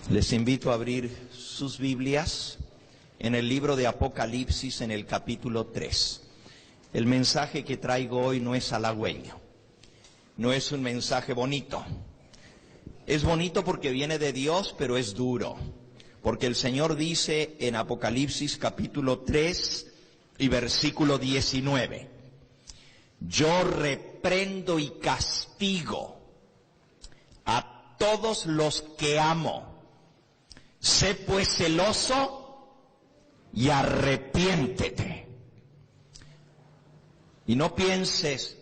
Les invito a abrir sus Biblias en el libro de Apocalipsis en el capítulo 3. El mensaje que traigo hoy no es halagüeño, no es un mensaje bonito. Es bonito porque viene de Dios, pero es duro. Porque el Señor dice en Apocalipsis capítulo 3 y versículo 19, yo reprendo y castigo a todos los que amo. Sé pues celoso y arrepiéntete. Y no pienses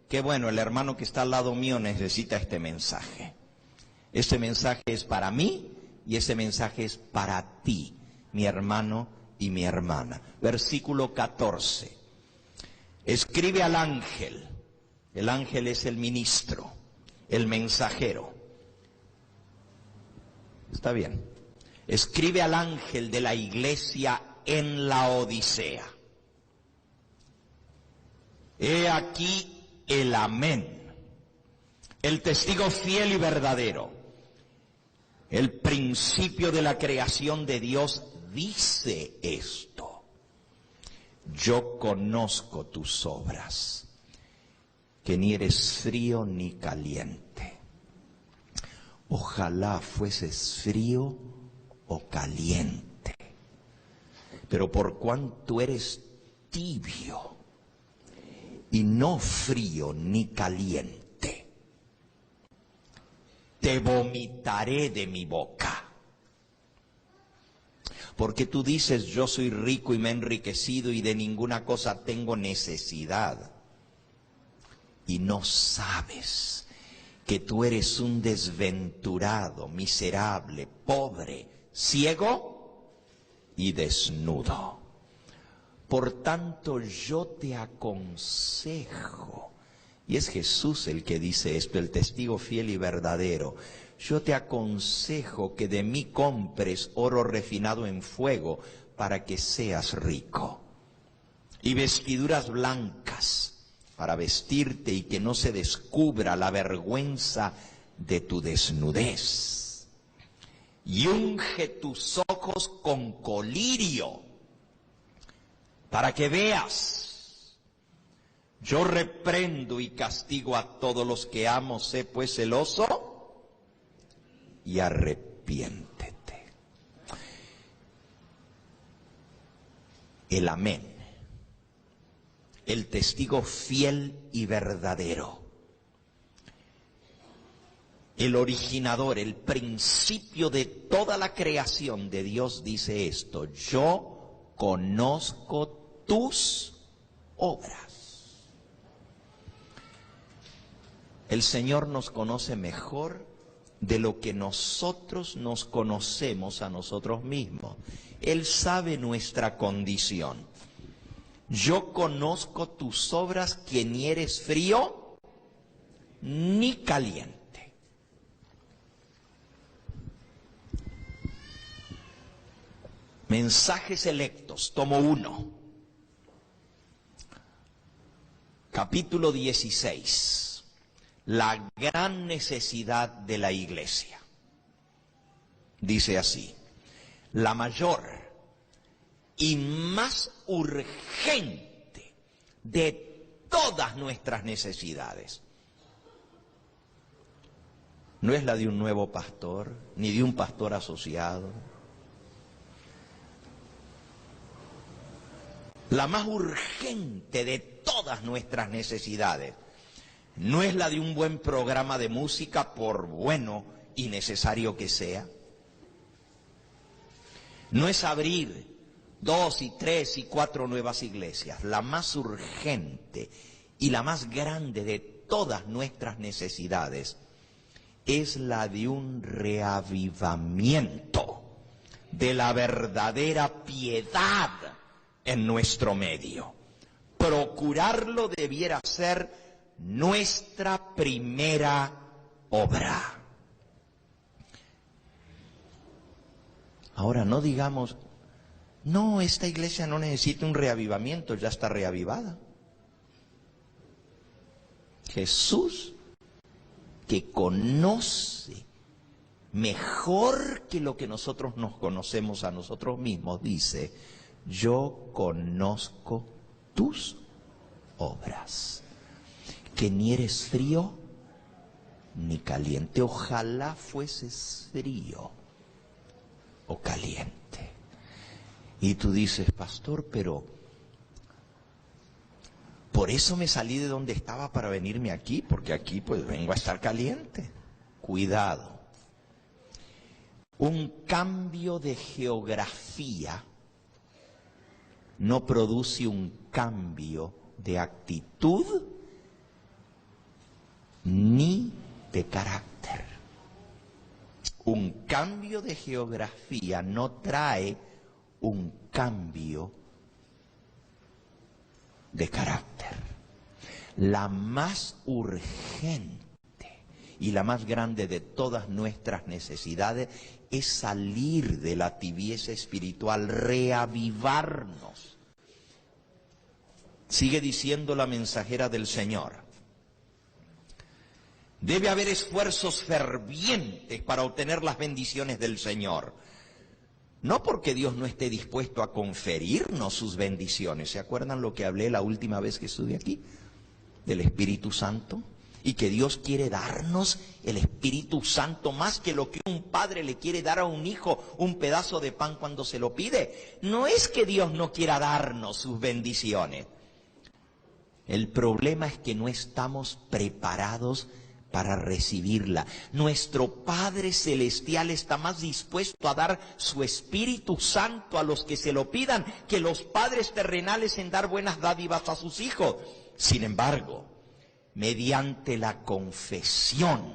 que bueno, el hermano que está al lado mío necesita este mensaje. Este mensaje es para mí y ese mensaje es para ti, mi hermano y mi hermana. Versículo 14. Escribe al ángel. El ángel es el ministro, el mensajero. Está bien. Escribe al ángel de la iglesia en la Odisea. He aquí el amén, el testigo fiel y verdadero, el principio de la creación de Dios dice esto. Yo conozco tus obras, que ni eres frío ni caliente. Ojalá fueses frío o caliente, pero por cuanto eres tibio y no frío ni caliente, te vomitaré de mi boca. Porque tú dices, yo soy rico y me he enriquecido y de ninguna cosa tengo necesidad, y no sabes que tú eres un desventurado, miserable, pobre, ciego y desnudo. Por tanto, yo te aconsejo, y es Jesús el que dice esto, el testigo fiel y verdadero, yo te aconsejo que de mí compres oro refinado en fuego para que seas rico, y vestiduras blancas para vestirte y que no se descubra la vergüenza de tu desnudez. Y unge tus ojos con colirio para que veas. Yo reprendo y castigo a todos los que amo, sé pues celoso y arrepiéntete. El amén, el testigo fiel y verdadero, el originador, el principio de toda la creación de Dios dice esto: yo conozco tus obras. El Señor nos conoce mejor de lo que nosotros nos conocemos a nosotros mismos. Él sabe nuestra condición. Yo conozco tus obras, que ni eres frío ni caliente. Mensajes selectos, tomo 1. Capítulo 16. La gran necesidad de la iglesia. Dice así: la mayor y más urgente de todas nuestras necesidades no es la de un nuevo pastor, ni de un pastor asociado. La más urgente de todas nuestras necesidades no es la de un buen programa de música, por bueno y necesario que sea. No es abrir 2 y 3 y 4 nuevas iglesias. La más urgente y la más grande de todas nuestras necesidades es la de un reavivamiento de la verdadera piedad en nuestro medio. Procurarlo debiera ser nuestra primera obra. Ahora no digamos, no, esta iglesia no necesita un reavivamiento, ya está reavivada. Jesús, que conoce mejor que lo que nosotros nos conocemos a nosotros mismos, dice, yo conozco tus obras, que ni eres frío ni caliente. Ojalá fueses frío o caliente. Y tú dices, pastor, pero por eso me salí de donde estaba para venirme aquí, porque aquí pues vengo a estar caliente. Cuidado. Un cambio de geografía no produce un cambio de actitud ni de carácter. Un cambio de geografía no trae un cambio de carácter. La más urgente y la más grande de todas nuestras necesidades es salir de la tibieza espiritual, reavivarnos. Sigue diciendo la mensajera del Señor. Debe haber esfuerzos fervientes para obtener las bendiciones del Señor. No porque Dios no esté dispuesto a conferirnos sus bendiciones. ¿Se acuerdan lo que hablé la última vez que estuve aquí? Del Espíritu Santo. Y que Dios quiere darnos el Espíritu Santo más que lo que un padre le quiere dar a un hijo, un pedazo de pan cuando se lo pide. No es que Dios no quiera darnos sus bendiciones. El problema es que no estamos preparados para recibirla. Nuestro Padre Celestial está más dispuesto a dar su Espíritu Santo a los que se lo pidan que los padres terrenales en dar buenas dádivas a sus hijos. Sin embargo, mediante la confesión,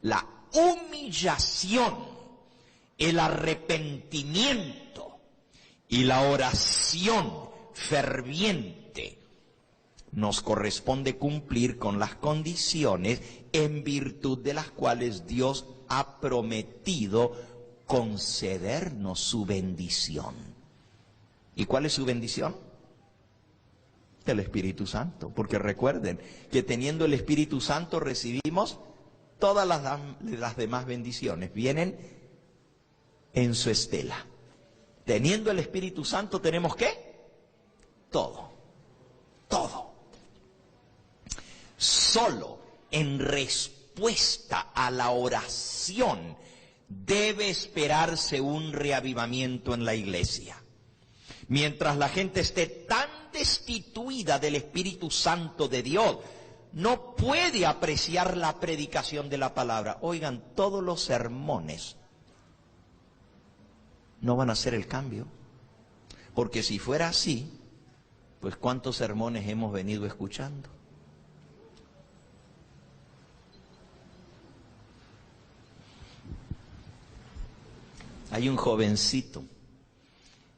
la humillación, el arrepentimiento y la oración ferviente, nos corresponde cumplir con las condiciones en virtud de las cuales Dios ha prometido concedernos su bendición. ¿Y cuál es su bendición? El Espíritu Santo. Porque recuerden que teniendo el Espíritu Santo recibimos todas las demás bendiciones. Vienen en su estela. Teniendo el Espíritu Santo tenemos ¿qué? Todo. Todo. Solo en respuesta a la oración debe esperarse un reavivamiento en la iglesia. Mientras la gente esté tan destituida del Espíritu Santo de Dios, no puede apreciar la predicación de la palabra. Oigan, todos los sermones no van a hacer el cambio. Porque si fuera así, pues ¿cuántos sermones hemos venido escuchando? Hay un jovencito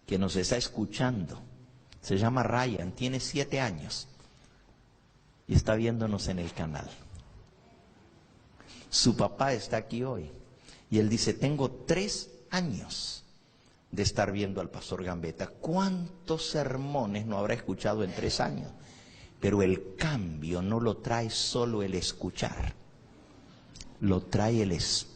que nos está escuchando, se llama Ryan, tiene 7 años y está viéndonos en el canal. Su papá está aquí hoy y él dice, tengo 3 años de estar viendo al pastor Gambetta. ¿Cuántos sermones no habrá escuchado en 3 años? Pero el cambio no lo trae solo el escuchar, lo trae el Espíritu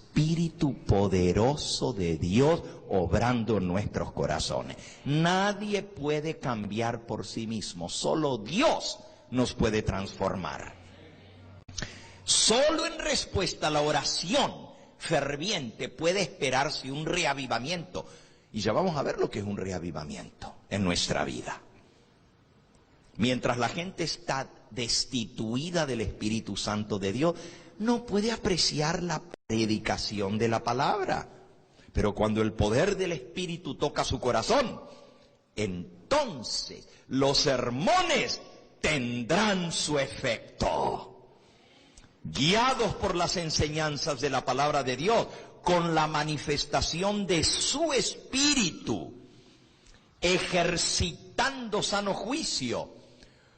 poderoso de Dios obrando en nuestros corazones. Nadie puede cambiar por sí mismo, solo Dios nos puede transformar. Solo en respuesta a la oración ferviente puede esperarse un reavivamiento. Y ya vamos a ver lo que es un reavivamiento en nuestra vida. Mientras la gente está destituida del Espíritu Santo de Dios, no puede apreciar la predicación de la palabra. Pero cuando el poder del Espíritu toca su corazón, entonces los sermones tendrán su efecto. Guiados por las enseñanzas de la palabra de Dios, con la manifestación de su Espíritu, ejercitando sano juicio,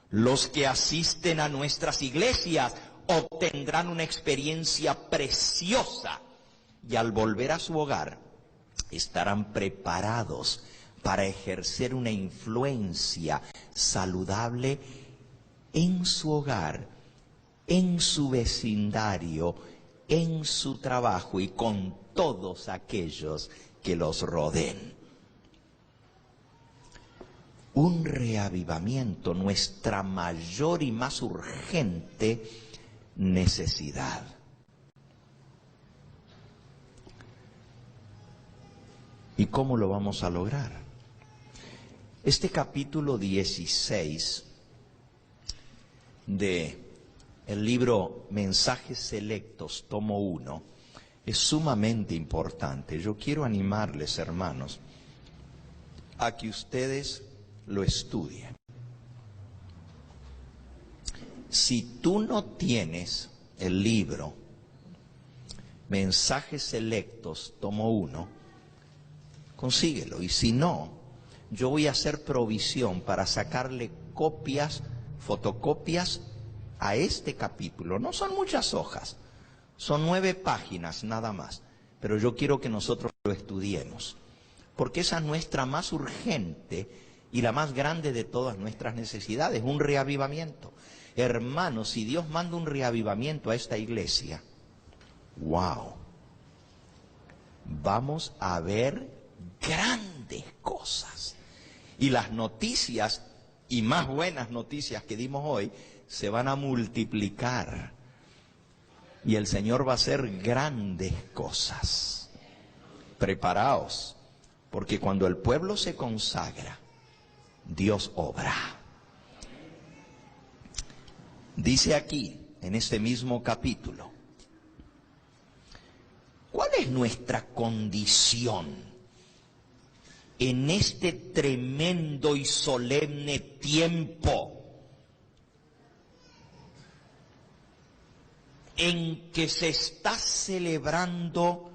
los que asisten a nuestras iglesias obtendrán una experiencia preciosa y al volver a su hogar estarán preparados para ejercer una influencia saludable en su hogar, en su vecindario en su trabajo y con todos aquellos que los rodeen. Un reavivamiento, nuestra mayor y más urgente necesidad. ¿Y cómo lo vamos a lograr? Este capítulo 16 de el libro Mensajes Selectos, tomo 1, es sumamente importante. Yo quiero animarles, hermanos, a que ustedes lo estudien. Si tú no tienes el libro Mensajes Selectos, tomo 1, consíguelo. Y si no, yo voy a hacer provisión para sacarle copias, fotocopias a este capítulo. No son muchas hojas, son 9 páginas nada más. Pero yo quiero que nosotros lo estudiemos, porque esa es nuestra más urgente y la más grande de todas nuestras necesidades, un reavivamiento. Hermanos, si Dios manda un reavivamiento a esta iglesia, wow, vamos a ver grandes cosas. Y las noticias, y más buenas noticias que dimos hoy, se van a multiplicar. Y el Señor va a hacer grandes cosas. Preparaos, porque cuando el pueblo se consagra, Dios obra. Dice aquí, en este mismo capítulo, ¿cuál es nuestra condición en este tremendo y solemne tiempo en que se está celebrando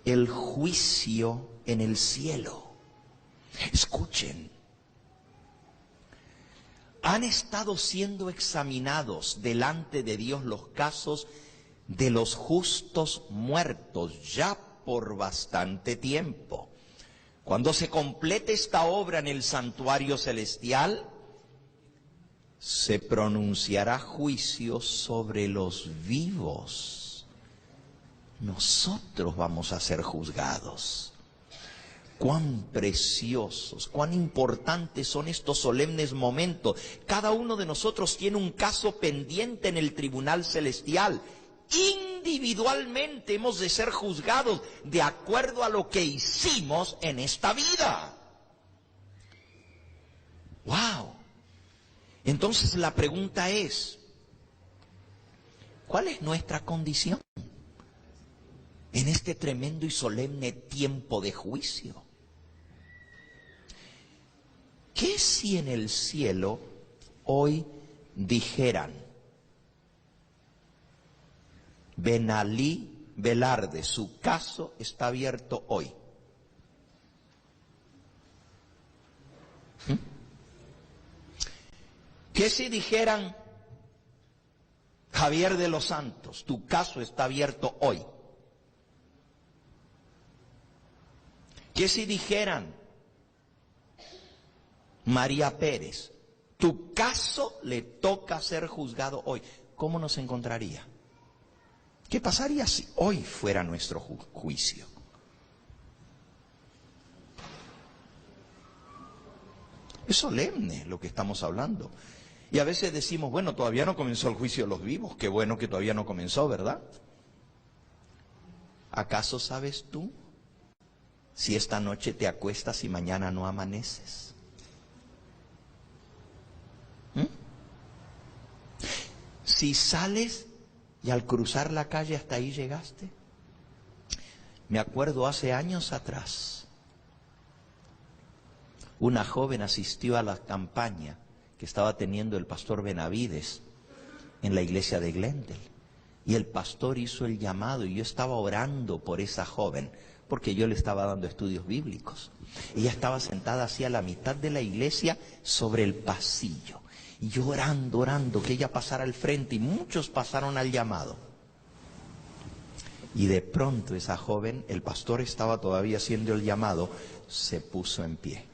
el juicio en el cielo? Escuchen, han estado siendo examinados delante de Dios los casos de los justos muertos ya por bastante tiempo. Cuando se complete esta obra en el santuario celestial, se pronunciará juicio sobre los vivos. Nosotros vamos a ser juzgados. Cuán preciosos, cuán importantes son estos solemnes momentos. Cada uno de nosotros tiene un caso pendiente en el tribunal celestial. Individualmente hemos de ser juzgados de acuerdo a lo que hicimos en esta vida. ¡Wow! Entonces la pregunta es, ¿cuál es nuestra condición en este tremendo y solemne tiempo de juicio? ¿Qué si en el cielo hoy dijeran, Benalí Velarde, su caso está abierto hoy? ¿Qué si dijeran, Javier de los Santos, tu caso está abierto hoy? ¿Qué si dijeran, María Pérez, tu caso le toca ser juzgado hoy? ¿Cómo nos encontraría? ¿Qué pasaría si hoy fuera nuestro juicio? Es solemne lo que estamos hablando. Y a veces decimos, bueno, todavía no comenzó el juicio de los vivos. Qué bueno que todavía no comenzó, ¿verdad? ¿Acaso sabes tú si esta noche te acuestas y mañana no amaneces? Si sales y al cruzar la calle hasta ahí llegaste. Me acuerdo hace años atrás, una joven asistió a la campaña que estaba teniendo el pastor Benavides en la iglesia de Glendale. Y el pastor hizo el llamado y yo estaba orando por esa joven, porque yo le estaba dando estudios bíblicos. Ella estaba sentada así a la mitad de la iglesia sobre el pasillo. Y yo orando, que ella pasara al frente, y muchos pasaron al llamado. Y de pronto esa joven, el pastor estaba todavía haciendo el llamado, se puso en pie.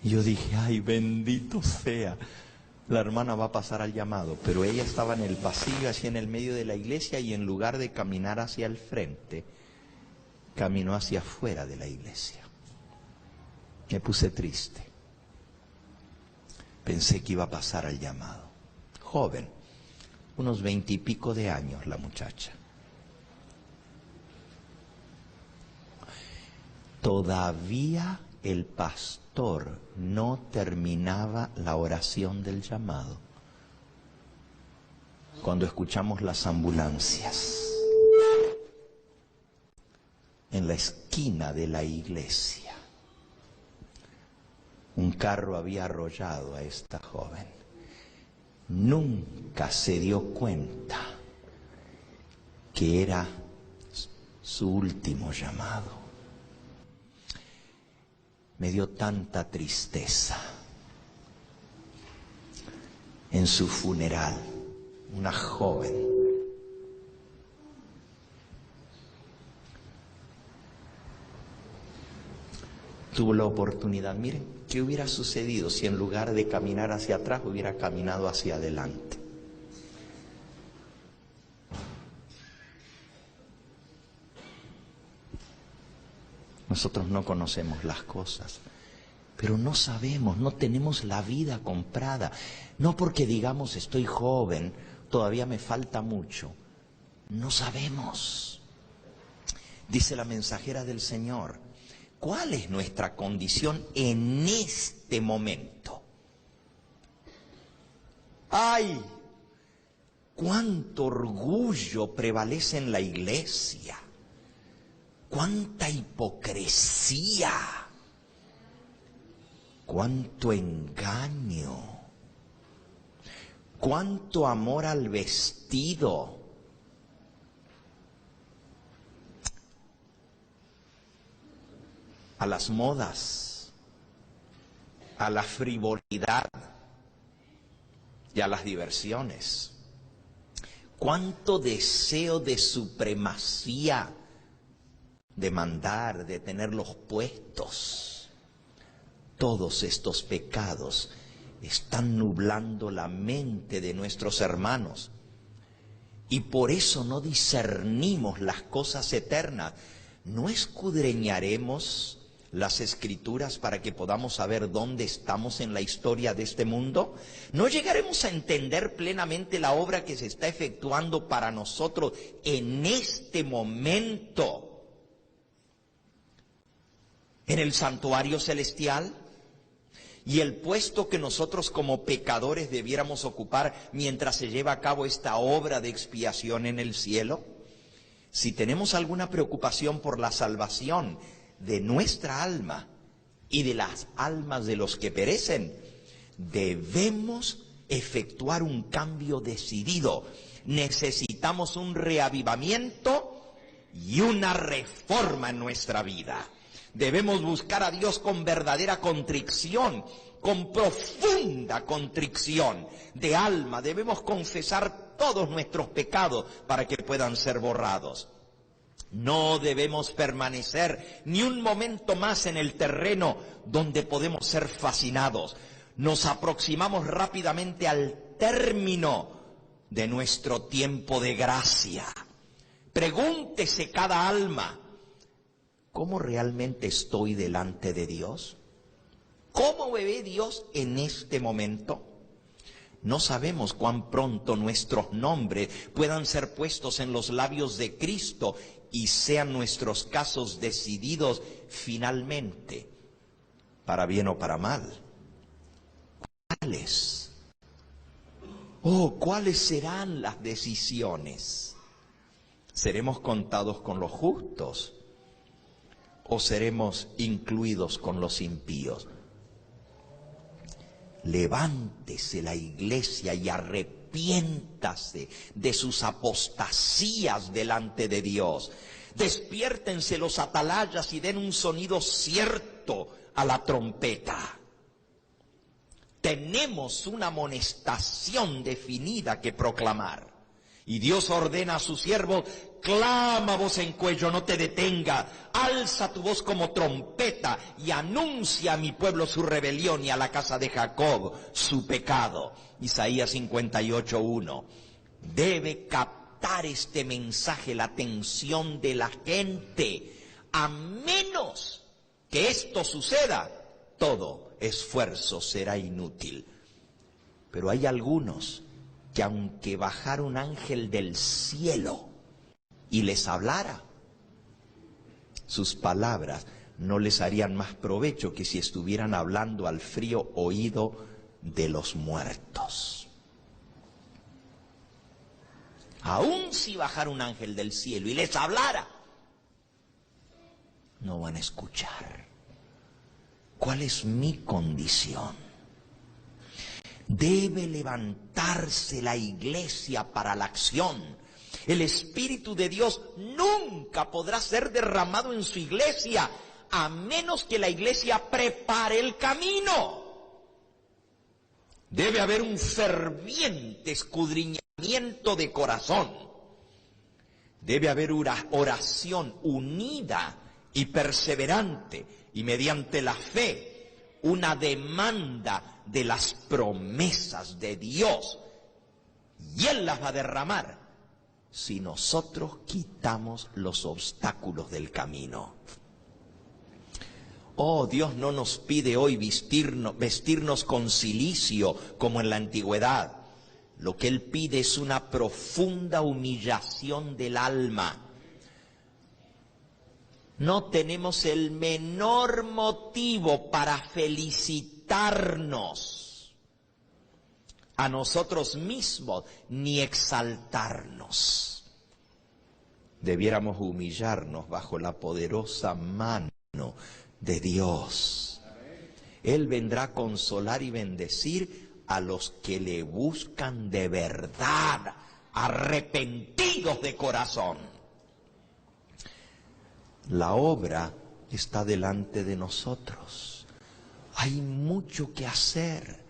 Y yo dije, ay, bendito sea La hermana va a pasar al llamado, pero ella estaba en el pasillo, así en el medio de la iglesia, y en lugar de caminar hacia el frente, caminó hacia afuera de la iglesia. Me puse triste. Pensé que iba a pasar al llamado. Joven, unos 20 y pico de años la muchacha. Todavía el pastor no terminaba la oración del llamado cuando escuchamos las ambulancias en la esquina de la iglesia. Un carro había arrollado a esta joven. Nunca se dio cuenta que era su último llamado. Me dio tanta tristeza. En su funeral, una joven tuvo la oportunidad. Miren, ¿qué hubiera sucedido si en lugar de caminar hacia atrás hubiera caminado hacia adelante? Nosotros no conocemos las cosas, pero no sabemos, no tenemos la vida comprada. No porque digamos estoy joven, todavía me falta mucho. No sabemos. Dice la mensajera del Señor, ¿cuál es nuestra condición en este momento? ¡Ay! ¡Cuánto orgullo prevalece en la iglesia! ¡Cuánta hipocresía! ¡Cuánto engaño! ¡Cuánto amor al vestido! A las modas, a la frivolidad y a las diversiones. ¡Cuánto deseo de supremacía! De mandar, de tener los puestos. Todos estos pecados están nublando la mente de nuestros hermanos. Y por eso no discernimos las cosas eternas. No escudriñaremos las Escrituras para que podamos saber dónde estamos en la historia de este mundo. No llegaremos a entender plenamente la obra que se está efectuando para nosotros en este momento en el santuario celestial, y el puesto que nosotros como pecadores debiéramos ocupar mientras se lleva a cabo esta obra de expiación en el cielo. Si tenemos alguna preocupación por la salvación de nuestra alma y de las almas de los que perecen, debemos efectuar un cambio decidido. Necesitamos un reavivamiento y una reforma en nuestra vida. Debemos buscar a Dios con verdadera contrición, con profunda contrición de alma. Debemos confesar todos nuestros pecados para que puedan ser borrados. No debemos permanecer ni un momento más en el terreno donde podemos ser fascinados. Nos aproximamos rápidamente al término de nuestro tiempo de gracia. Pregúntese cada alma, ¿cómo realmente estoy delante de Dios? ¿Cómo me ve Dios en este momento? No sabemos cuán pronto nuestros nombres puedan ser puestos en los labios de Cristo y sean nuestros casos decididos finalmente, para bien o para mal. ¿Cuáles? ¿Cuáles serán las decisiones? ¿Seremos contados con los justos o seremos incluidos con los impíos? Levántese la iglesia y arrepiéntase de sus apostasías delante de Dios. Despiértense los atalayas y den un sonido cierto a la trompeta. Tenemos una amonestación definida que proclamar. Y Dios ordena a sus siervos clama voz en cuello, no te detenga, alza tu voz como trompeta y anuncia a mi pueblo su rebelión y a la casa de Jacob su pecado. Isaías 58:1. Debe captar este mensaje la atención de la gente. A menos que esto suceda, todo esfuerzo será inútil. Pero hay algunos que aunque bajara un ángel del cielo y les hablara, sus palabras no les harían más provecho que si estuvieran hablando al frío oído de los muertos. Aun si bajara un ángel del cielo y les hablara, no van a escuchar. ¿Cuál es mi condición? Debe levantarse la iglesia para la acción. El Espíritu de Dios nunca podrá ser derramado en su iglesia a menos que la iglesia prepare el camino. Debe haber un ferviente escudriñamiento de corazón. Debe haber una oración unida y perseverante, y mediante la fe, una demanda de las promesas de Dios. Y Él las va a derramar si nosotros quitamos los obstáculos del camino. Oh, Dios no nos pide hoy vestirnos con cilicio como en la antigüedad. Lo que Él pide es una profunda humillación del alma. No tenemos el menor motivo para felicitarnos a nosotros mismos ni exaltarnos. Debiéramos humillarnos bajo la poderosa mano de Dios. Él vendrá a consolar y bendecir a los que le buscan de verdad, arrepentidos de corazón. La obra está delante de nosotros. Hay mucho que hacer.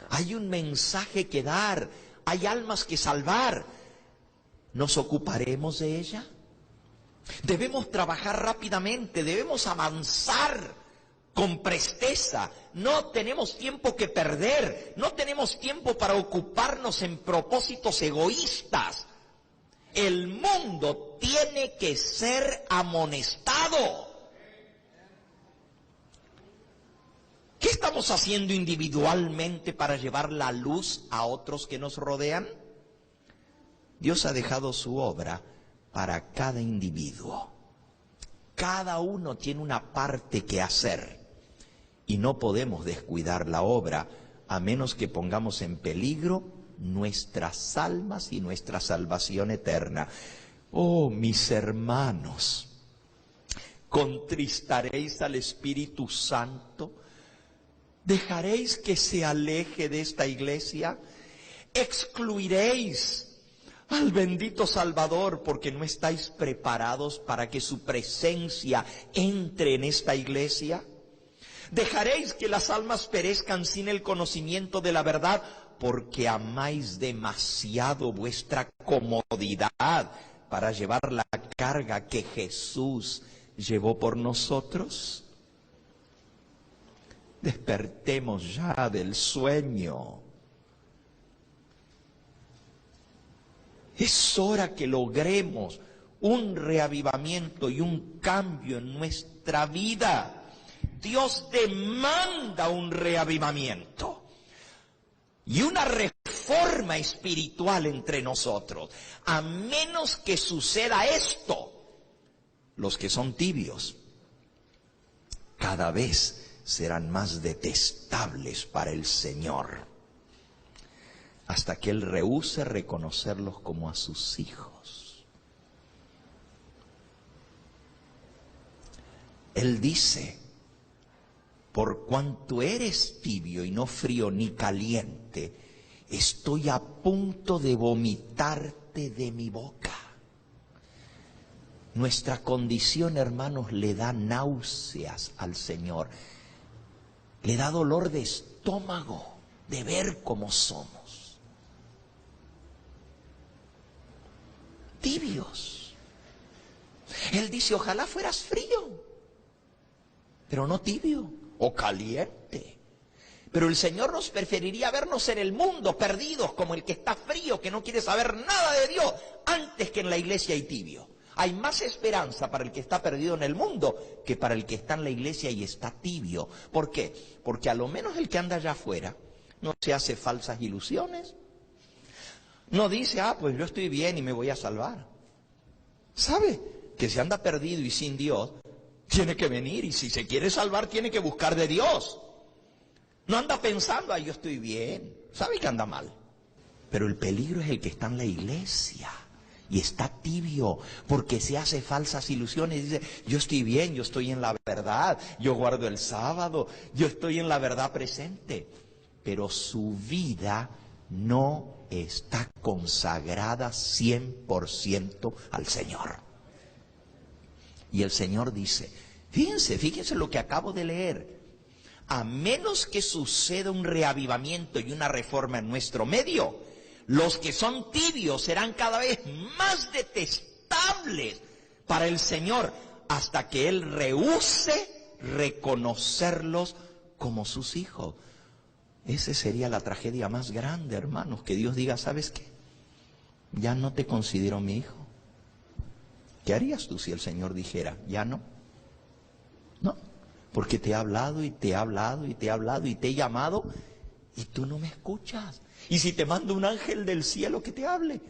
Hay un mensaje que dar. Hay almas que salvar. ¿Nos ocuparemos de ella? Debemos trabajar rápidamente. Debemos avanzar con presteza. No tenemos tiempo que perder. No tenemos tiempo para ocuparnos en propósitos egoístas. El mundo tiene que ser amonestado. ¿Qué estamos haciendo individualmente para llevar la luz a otros que nos rodean? Dios ha dejado su obra para cada individuo. Cada uno tiene una parte que hacer y no podemos descuidar la obra a menos que pongamos en peligro nuestras almas y nuestra salvación eterna. Oh, mis hermanos, ¿contristaréis al Espíritu Santo? ¿Dejaréis que se aleje de esta iglesia? ¿Excluiréis al bendito Salvador porque no estáis preparados para que su presencia entre en esta iglesia? ¿Dejaréis que las almas perezcan sin el conocimiento de la verdad porque amáis demasiado vuestra comodidad para llevar la carga que Jesús llevó por nosotros? Despertemos ya del sueño. Es hora que logremos un reavivamiento y un cambio en nuestra vida. Dios demanda un reavivamiento y una reforma espiritual entre nosotros. A menos que suceda esto, los que son tibios cada vez serán más detestables para el Señor, hasta que Él rehúse reconocerlos como a sus hijos. Él dice: por cuanto eres tibio y no frío ni caliente, estoy a punto de vomitarte de mi boca. Nuestra condición, hermanos, le da náuseas al Señor. Le da dolor de estómago de ver cómo somos. Tibios. Él dice, ojalá fueras frío, pero no tibio o caliente. Pero el Señor nos preferiría vernos en el mundo perdidos como el que está frío, que no quiere saber nada de Dios, antes que en la iglesia y tibio. Hay más esperanza para el que está perdido en el mundo que para el que está en la iglesia y está tibio. ¿Por qué? Porque a lo menos el que anda allá afuera no se hace falsas ilusiones. No dice, pues yo estoy bien y me voy a salvar. ¿Sabe? Que si anda perdido y sin Dios, tiene que venir, y si se quiere salvar tiene que buscar de Dios. No anda pensando, yo estoy bien. Sabe que anda mal. Pero el peligro es el que está en la iglesia y está tibio, porque se hace falsas ilusiones y dice, yo estoy bien, yo estoy en la verdad, yo guardo el sábado, yo estoy en la verdad presente. Pero su vida no está consagrada 100% al Señor. Y el Señor dice, fíjense lo que acabo de leer. A menos que suceda un reavivamiento y una reforma en nuestro medio, los que son tibios serán cada vez más detestables para el Señor, hasta que Él rehúse reconocerlos como sus hijos. Esa sería la tragedia más grande, hermanos, que Dios diga, ¿sabes qué? Ya no te considero mi hijo. ¿Qué harías tú si el Señor dijera, ya no? No, porque te he hablado y te he hablado y te he hablado y te he llamado y tú no me escuchas. Y si te mando un ángel del cielo que te hable,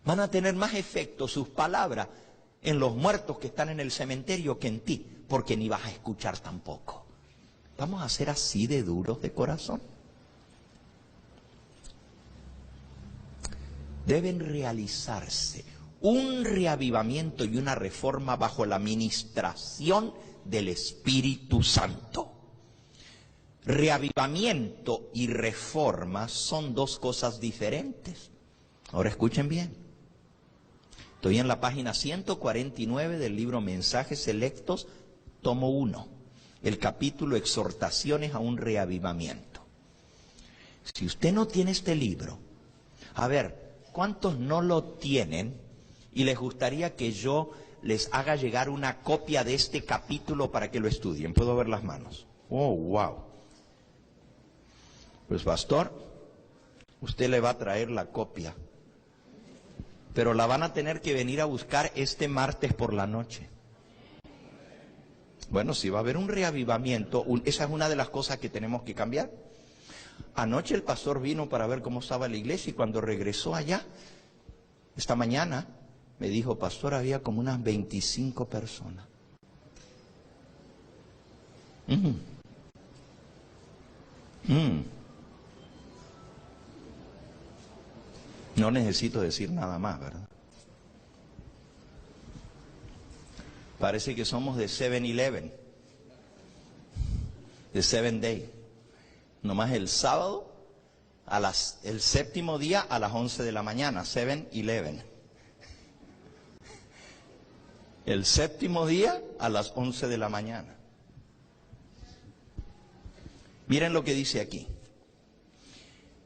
van a tener más efecto sus palabras en los muertos que están en el cementerio que en ti, porque ni vas a escuchar tampoco. Vamos a ser así de duros de corazón. Deben realizarse un reavivamiento y una reforma bajo la ministración del Espíritu Santo. Reavivamiento y reforma son dos cosas diferentes. Ahora escuchen bien. Estoy en la página 149 del libro Mensajes Selectos, tomo 1, el capítulo Exhortaciones a un reavivamiento. Si usted no tiene este libro, a ver, ¿cuántos no lo tienen y les gustaría que yo les haga llegar una copia de este capítulo para que lo estudien? ¿Puedo ver las manos? Oh, wow. Pues pastor, usted le va a traer la copia, pero la van a tener que venir a buscar este martes por la noche. Bueno, si va a haber un reavivamiento, esa es una de las cosas que tenemos que cambiar. Anoche el pastor vino para ver cómo estaba la iglesia y cuando regresó allá, esta mañana, me dijo, pastor, había como unas 25 personas. No necesito decir nada más, ¿verdad? Parece que somos de 7-Eleven, de 7 Day. Nomás el sábado, el séptimo día a las 11 de la mañana, 7-Eleven. El séptimo día a las 11 de la mañana. Miren lo que dice aquí.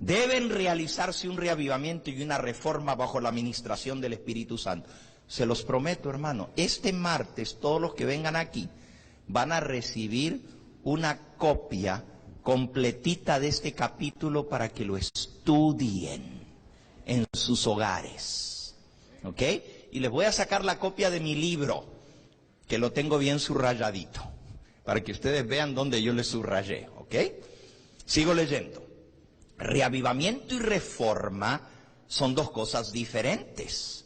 Deben realizarse un reavivamiento y una reforma bajo la administración del Espíritu Santo. Se los prometo, hermano, este martes todos los que vengan aquí van a recibir una copia completita de este capítulo para que lo estudien en sus hogares. ¿Ok? Y les voy a sacar la copia de mi libro, que lo tengo bien subrayadito, para que ustedes vean dónde yo les subrayé. ¿Ok? Sigo leyendo. Reavivamiento y reforma son dos cosas diferentes.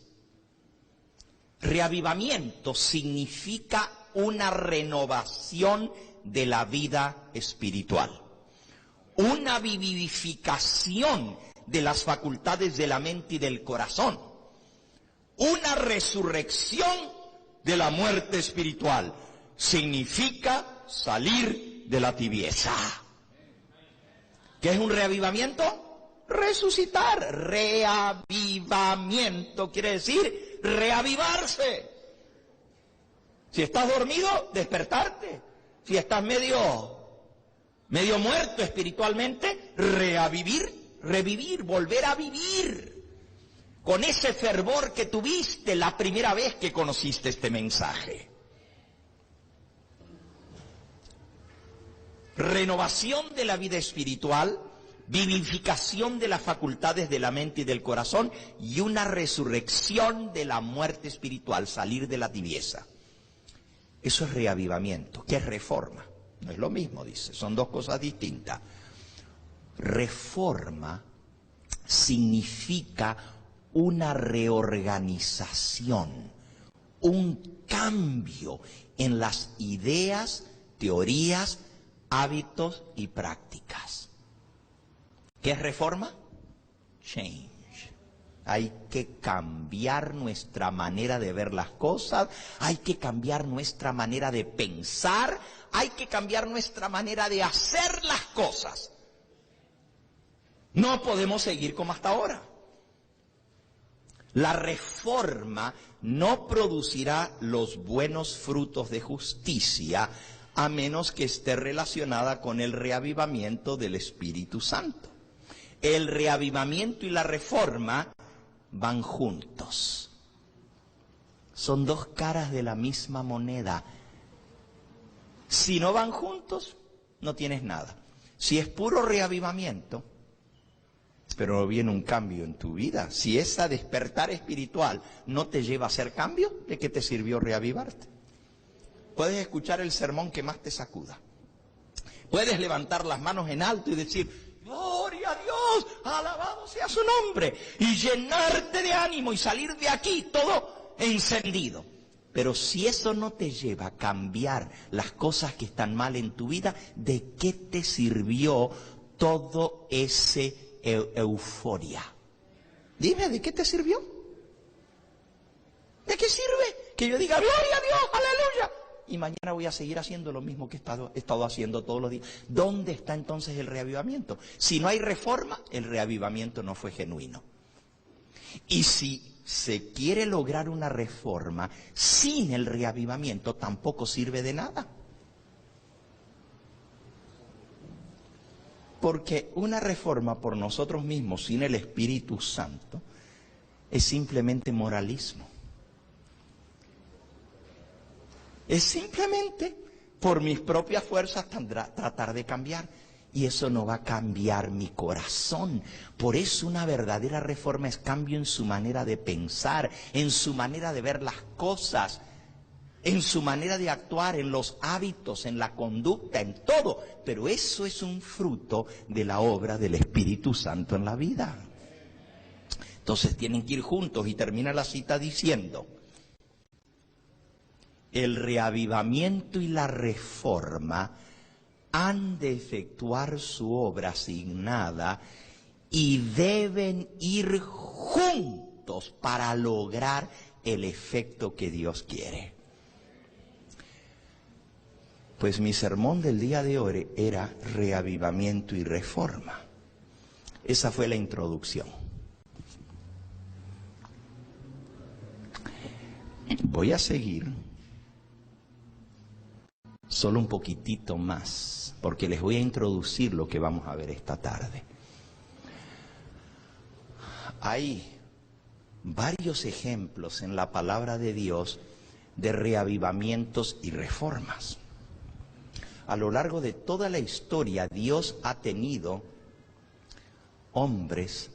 Reavivamiento significa una renovación de la vida espiritual, una vivificación de las facultades de la mente y del corazón, una resurrección de la muerte espiritual. Significa salir de la tibieza. ¿Qué es un reavivamiento? Resucitar. Reavivamiento quiere decir reavivarse. Si estás dormido, despertarte. Si estás medio muerto espiritualmente, revivir, volver a vivir. con ese fervor que tuviste la primera vez que conociste este mensaje. Renovación de la vida espiritual, vivificación de las facultades de la mente y del corazón y una resurrección de la muerte espiritual, salir de la tibieza. Eso es reavivamiento. ¿Qué es reforma? No es lo mismo, dice, son dos cosas distintas. Reforma significa una reorganización, un cambio en las ideas, teorías, hábitos y prácticas. ¿Qué es reforma? Change. Hay que cambiar nuestra manera de ver las cosas, hay que cambiar nuestra manera de pensar, hay que cambiar nuestra manera de hacer las cosas. No podemos seguir como hasta ahora. La reforma no producirá los buenos frutos de justicia a menos que esté relacionada con el reavivamiento del Espíritu Santo. El reavivamiento y la reforma van juntos. Son dos caras de la misma moneda. Si no van juntos, no tienes nada. Si es puro reavivamiento, pero no viene un cambio en tu vida, si esa despertar espiritual no te lleva a hacer cambio, ¿de qué te sirvió reavivarte? Puedes escuchar el sermón que más te sacuda. Puedes levantar las manos en alto y decir, gloria a Dios, alabado sea su nombre, y llenarte de ánimo y salir de aquí todo encendido. Pero si eso no te lleva a cambiar las cosas que están mal en tu vida, ¿de qué te sirvió todo ese euforia? Dime, ¿de qué te sirvió? ¿De qué sirve que yo diga, gloria a Dios, aleluya, y mañana voy a seguir haciendo lo mismo que he estado haciendo todos los días? ¿Dónde está entonces el reavivamiento? Si no hay reforma, el reavivamiento no fue genuino. Y si se quiere lograr una reforma sin el reavivamiento, tampoco sirve de nada. Porque una reforma por nosotros mismos sin el Espíritu Santo es simplemente moralismo. Es simplemente por mis propias fuerzas tratar de cambiar. Y eso no va a cambiar mi corazón. Por eso una verdadera reforma es cambio en su manera de pensar, en su manera de ver las cosas, en su manera de actuar, en los hábitos, en la conducta, en todo. Pero eso es un fruto de la obra del Espíritu Santo en la vida. Entonces tienen que ir juntos, y termina la cita diciendo: el reavivamiento y la reforma han de efectuar su obra asignada y deben ir juntos para lograr el efecto que Dios quiere. Pues mi sermón del día de hoy era reavivamiento y reforma. Esa fue la introducción. Voy a seguir solo un poquitito más, porque les voy a introducir lo que vamos a ver esta tarde. Hay varios ejemplos en la palabra de Dios de reavivamientos y reformas. A lo largo de toda la historia, Dios ha tenido hombres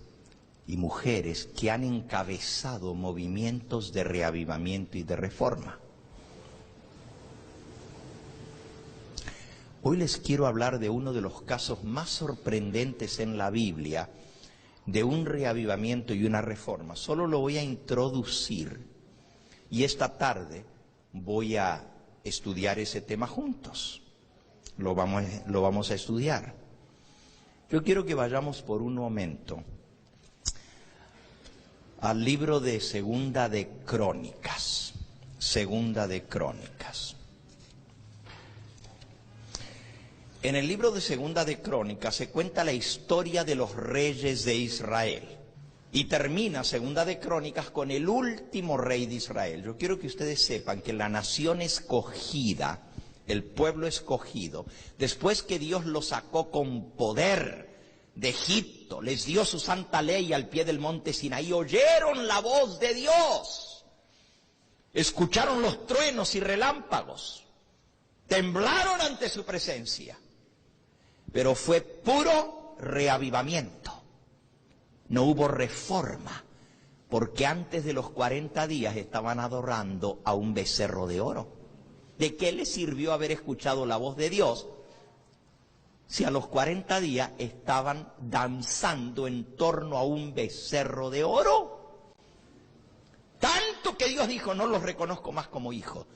y mujeres que han encabezado movimientos de reavivamiento y de reforma. Hoy les quiero hablar de uno de los casos más sorprendentes en la Biblia, de un reavivamiento y una reforma. Solo lo voy a introducir, y esta tarde voy a estudiar ese tema juntos. Lo vamos a estudiar. Yo quiero que vayamos por un momento al libro de Segunda de Crónicas. Segunda de Crónicas. En el libro de Segunda de Crónicas se cuenta la historia de los reyes de Israel. Y termina Segunda de Crónicas con el último rey de Israel. Yo quiero que ustedes sepan que la nación escogida, el pueblo escogido, después que Dios lo sacó con poder de Egipto, les dio su santa ley al pie del monte Sinaí, oyeron la voz de Dios, escucharon los truenos y relámpagos, temblaron ante su presencia, pero fue puro reavivamiento, no hubo reforma, porque antes de los 40 días estaban adorando a un becerro de oro. ¿De qué les sirvió haber escuchado la voz de Dios si a los 40 días estaban danzando en torno a un becerro de oro? Tanto que Dios dijo, no los reconozco más como hijos.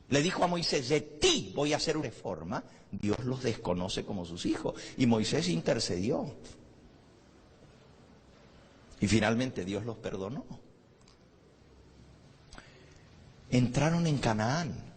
Le dijo a Moisés, de ti voy a hacer una reforma. Dios los desconoce como sus hijos. Y Moisés intercedió. Y finalmente Dios los perdonó. Entraron en Canaán.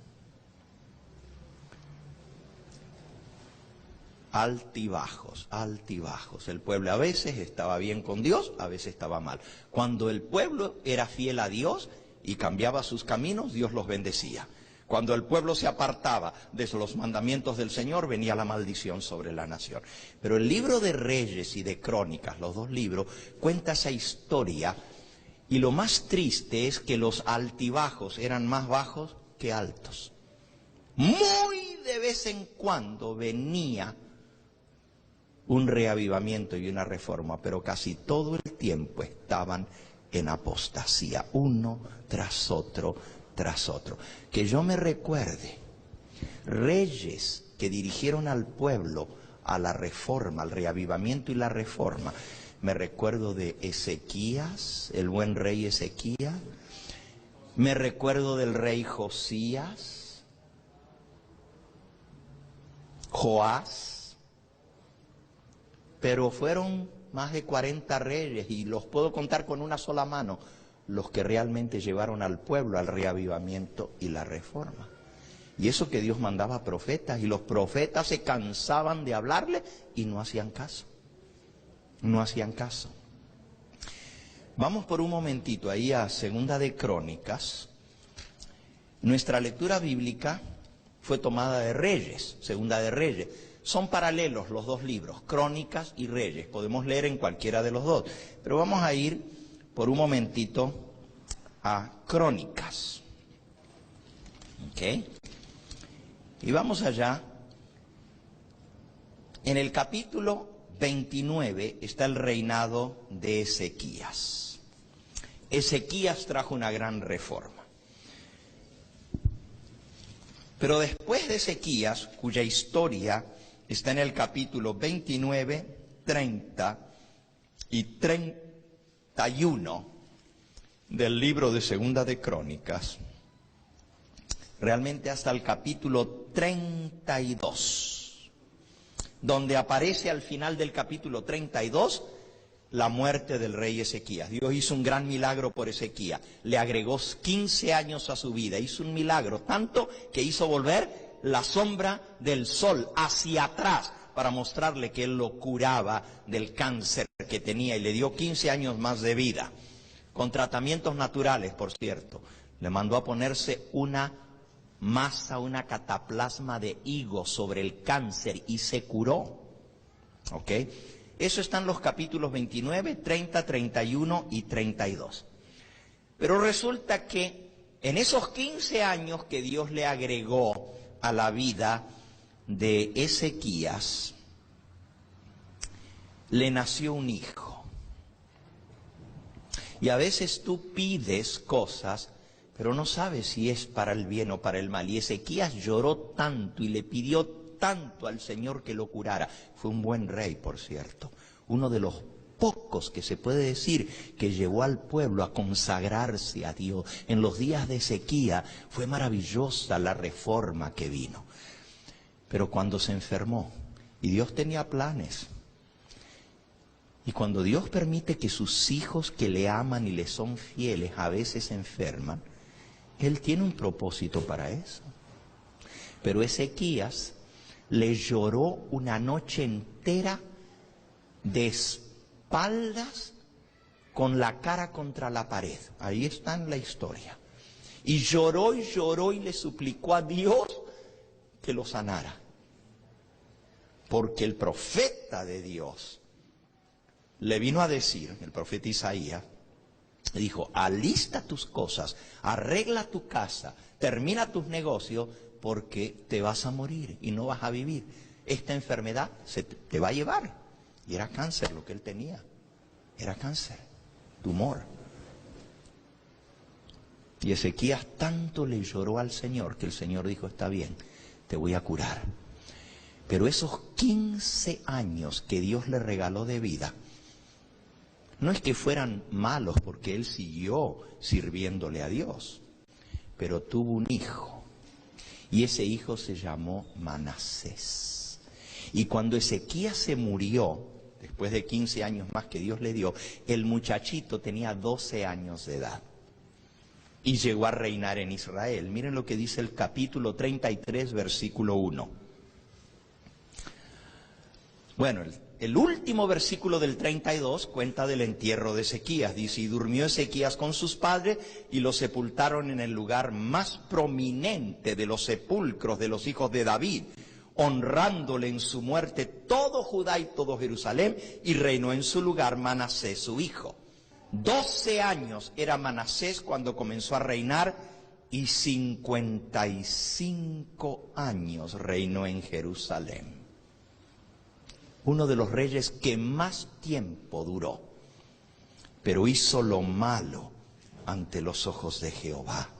Altibajos, altibajos. El pueblo a veces estaba bien con Dios, a veces estaba mal. Cuando el pueblo era fiel a Dios y cambiaba sus caminos, Dios los bendecía. Cuando el pueblo se apartaba de los mandamientos del Señor, venía la maldición sobre la nación. Pero el libro de Reyes y de Crónicas, los dos libros, cuenta esa historia. Y lo más triste es que los altibajos eran más bajos que altos. Muy de vez en cuando venía un reavivamiento y una reforma, pero casi todo el tiempo estaban en apostasía, uno tras otro, tras otro. Que yo me recuerde, reyes que dirigieron al pueblo a la reforma, al reavivamiento y la reforma. Me recuerdo de Ezequías, el buen rey Ezequías. Me recuerdo del rey Josías, Joás. Pero fueron más de 40 reyes y los puedo contar con una sola mano, los que realmente llevaron al pueblo al reavivamiento y la reforma. Y eso que Dios mandaba profetas, y los profetas se cansaban de hablarle y no hacían caso. No hacían caso. Vamos por un momentito ahí a Segunda de Crónicas. Nuestra lectura bíblica fue tomada de Reyes, Segunda de Reyes. Son paralelos los dos libros, Crónicas y Reyes. Podemos leer en cualquiera de los dos. Pero vamos a ir por un momentito a Crónicas. ¿Ok? Y vamos allá. En el capítulo 29 está el reinado de Ezequías. Ezequías trajo una gran reforma. Pero después de Ezequías, cuya historia está en el capítulo 29, 30 y 31 del libro de Segunda de Crónicas, realmente hasta el capítulo 32, donde aparece al final del capítulo 32 la muerte del rey Ezequías. Dios hizo un gran milagro por Ezequías, le agregó 15 años a su vida, hizo un milagro, tanto que hizo volver la sombra del sol hacia atrás para mostrarle que él lo curaba del cáncer que tenía y le dio 15 años más de vida, con tratamientos naturales, por cierto. Le mandó a ponerse una masa, una cataplasma de higo sobre el cáncer y se curó. ¿Ok? Eso está en los capítulos 29, 30, 31 y 32. Pero resulta que en esos 15 años que Dios le agregó a la vida de Ezequías, le nació un hijo. Y a veces tú pides cosas, pero no sabes si es para el bien o para el mal. Y Ezequías lloró tanto y le pidió tanto al Señor que lo curara. Fue un buen rey, por cierto. Uno de los pocos que se puede decir que llevó al pueblo a consagrarse a Dios. En los días de Ezequías fue maravillosa la reforma que vino. Pero cuando se enfermó, y Dios tenía planes, y cuando Dios permite que sus hijos que le aman y le son fieles a veces se enferman, Él tiene un propósito para eso. Pero Ezequías le lloró una noche entera de espaldas con la cara contra la pared. Ahí está en la historia. Y lloró y le suplicó a Dios que lo sanara. Porque el profeta de Dios le vino a decir, el profeta Isaías, le dijo, alista tus cosas, arregla tu casa, termina tus negocios, porque te vas a morir y no vas a vivir. Esta enfermedad te va a llevar. Y era cáncer lo que él tenía. Era cáncer, tumor. Y Ezequías tanto le lloró al Señor que el Señor dijo, está bien, te voy a curar. Pero esos 15 años que Dios le regaló de vida, no es que fueran malos porque él siguió sirviéndole a Dios, pero tuvo un hijo. Y ese hijo se llamó Manasés. Y cuando Ezequías se murió, después de 15 años más que Dios le dio, el muchachito tenía 12 años de edad. Y llegó a reinar en Israel. Miren lo que dice el capítulo 33, versículo 1. Bueno, el último versículo del 32 cuenta del entierro de Ezequías. Dice, y durmió Ezequías con sus padres y lo sepultaron en el lugar más prominente de los sepulcros de los hijos de David, honrándole en su muerte todo Judá y todo Jerusalén, y reinó en su lugar Manasés su hijo. 12 años era Manasés cuando comenzó a reinar, y 55 años reinó en Jerusalén. Uno de los reyes que más tiempo duró, pero hizo lo malo ante los ojos de Jehová,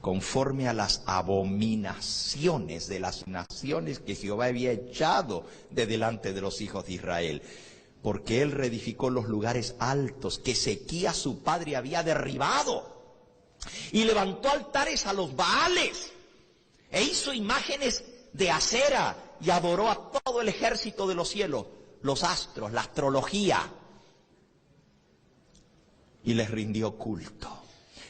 conforme a las abominaciones de las naciones que Jehová había echado de delante de los hijos de Israel. Porque él reedificó los lugares altos que Ezequías su padre había derribado, y levantó altares a los Baales, e hizo imágenes de acera, y adoró a todo el ejército de los cielos, los astros, la astrología, y les rindió culto.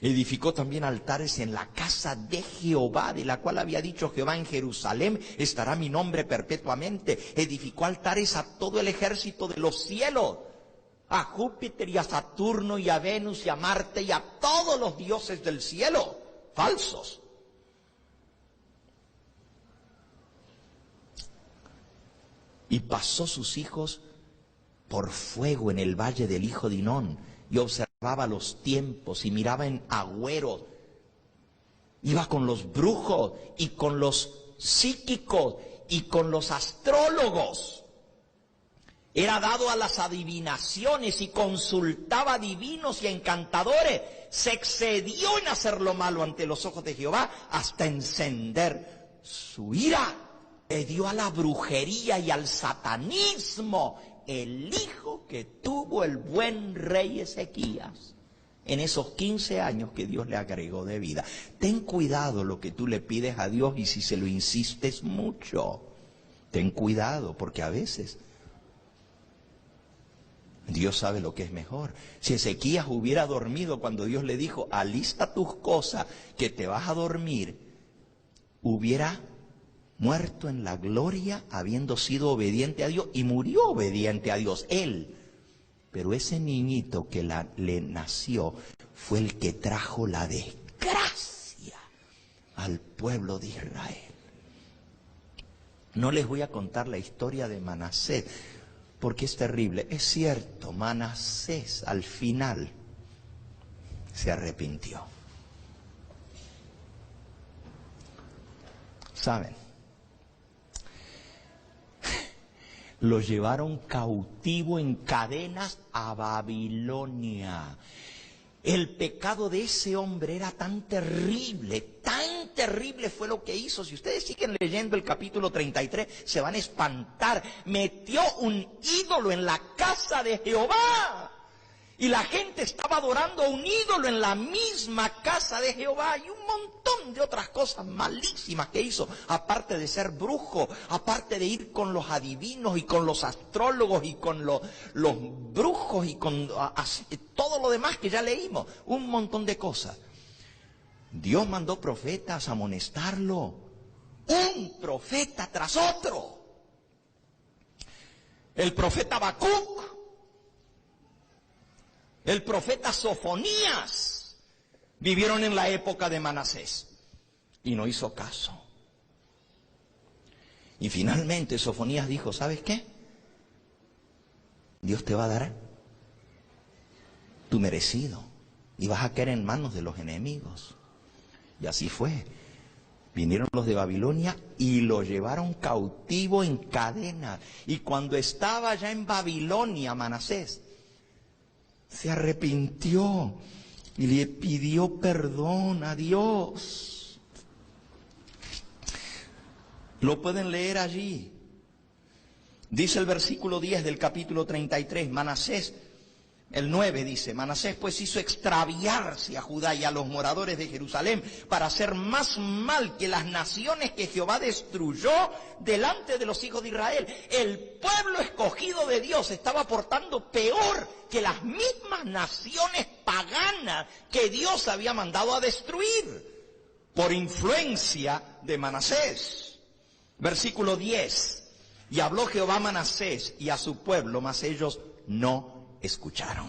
Edificó también altares en la casa de Jehová, de la cual había dicho Jehová, en Jerusalén estará mi nombre perpetuamente. Edificó altares a todo el ejército de los cielos, a Júpiter y a Saturno y a Venus y a Marte y a todos los dioses del cielo, falsos. Y pasó sus hijos por fuego en el valle del hijo de Hinón, y observaba los tiempos y miraba en agüeros. Iba con los brujos y con los psíquicos y con los astrólogos. Era dado a las adivinaciones y consultaba divinos y encantadores. Se excedió en hacer lo malo ante los ojos de Jehová hasta encender su ira. Le dio a la brujería y al satanismo, el hijo que tuvo el buen rey Ezequías en esos 15 años que Dios le agregó de vida. Ten cuidado lo que tú le pides a Dios, y si se lo insistes mucho, ten cuidado, porque a veces Dios sabe lo que es mejor. Si Ezequías hubiera dormido cuando Dios le dijo, alista tus cosas que te vas a dormir, hubiera muerto en la gloria habiendo sido obediente a Dios, y murió obediente a Dios él. Pero ese niñito que le nació fue el que trajo la desgracia al pueblo de Israel. No les voy a contar la historia de Manasés porque es terrible. Es cierto, Manasés al final se arrepintió. ¿Saben? Lo llevaron cautivo en cadenas a Babilonia. El pecado de ese hombre era tan terrible fue lo que hizo. Si ustedes siguen leyendo el capítulo 33, se van a espantar. Metió un ídolo en la casa de Jehová. Y la gente estaba adorando a un ídolo en la misma casa de Jehová, y un montón de otras cosas malísimas que hizo, aparte de ser brujo, aparte de ir con los adivinos y con los astrólogos y con los brujos y con todo lo demás que ya leímos, un montón de cosas. Dios mandó profetas a amonestarlo, un profeta tras otro. El profeta Habacuc, el profeta Sofonías, vivieron en la época de Manasés y no hizo caso. Y finalmente Sofonías dijo, ¿sabes qué? Dios te va a dar tu merecido, y vas a caer en manos de los enemigos. Y así fue. Vinieron los de Babilonia y lo llevaron cautivo en cadenas. Y cuando estaba ya en Babilonia, Manasés se arrepintió y le pidió perdón a Dios. Lo pueden leer allí. Dice el versículo 10 del capítulo 33, Manasés, el 9 dice, Manasés pues hizo extraviarse a Judá y a los moradores de Jerusalén para hacer más mal que las naciones que Jehová destruyó delante de los hijos de Israel. El pueblo escogido de Dios estaba portando peor que las mismas naciones paganas que Dios había mandado a destruir por influencia de Manasés. Versículo 10, y habló Jehová a Manasés y a su pueblo, mas ellos no escucharon.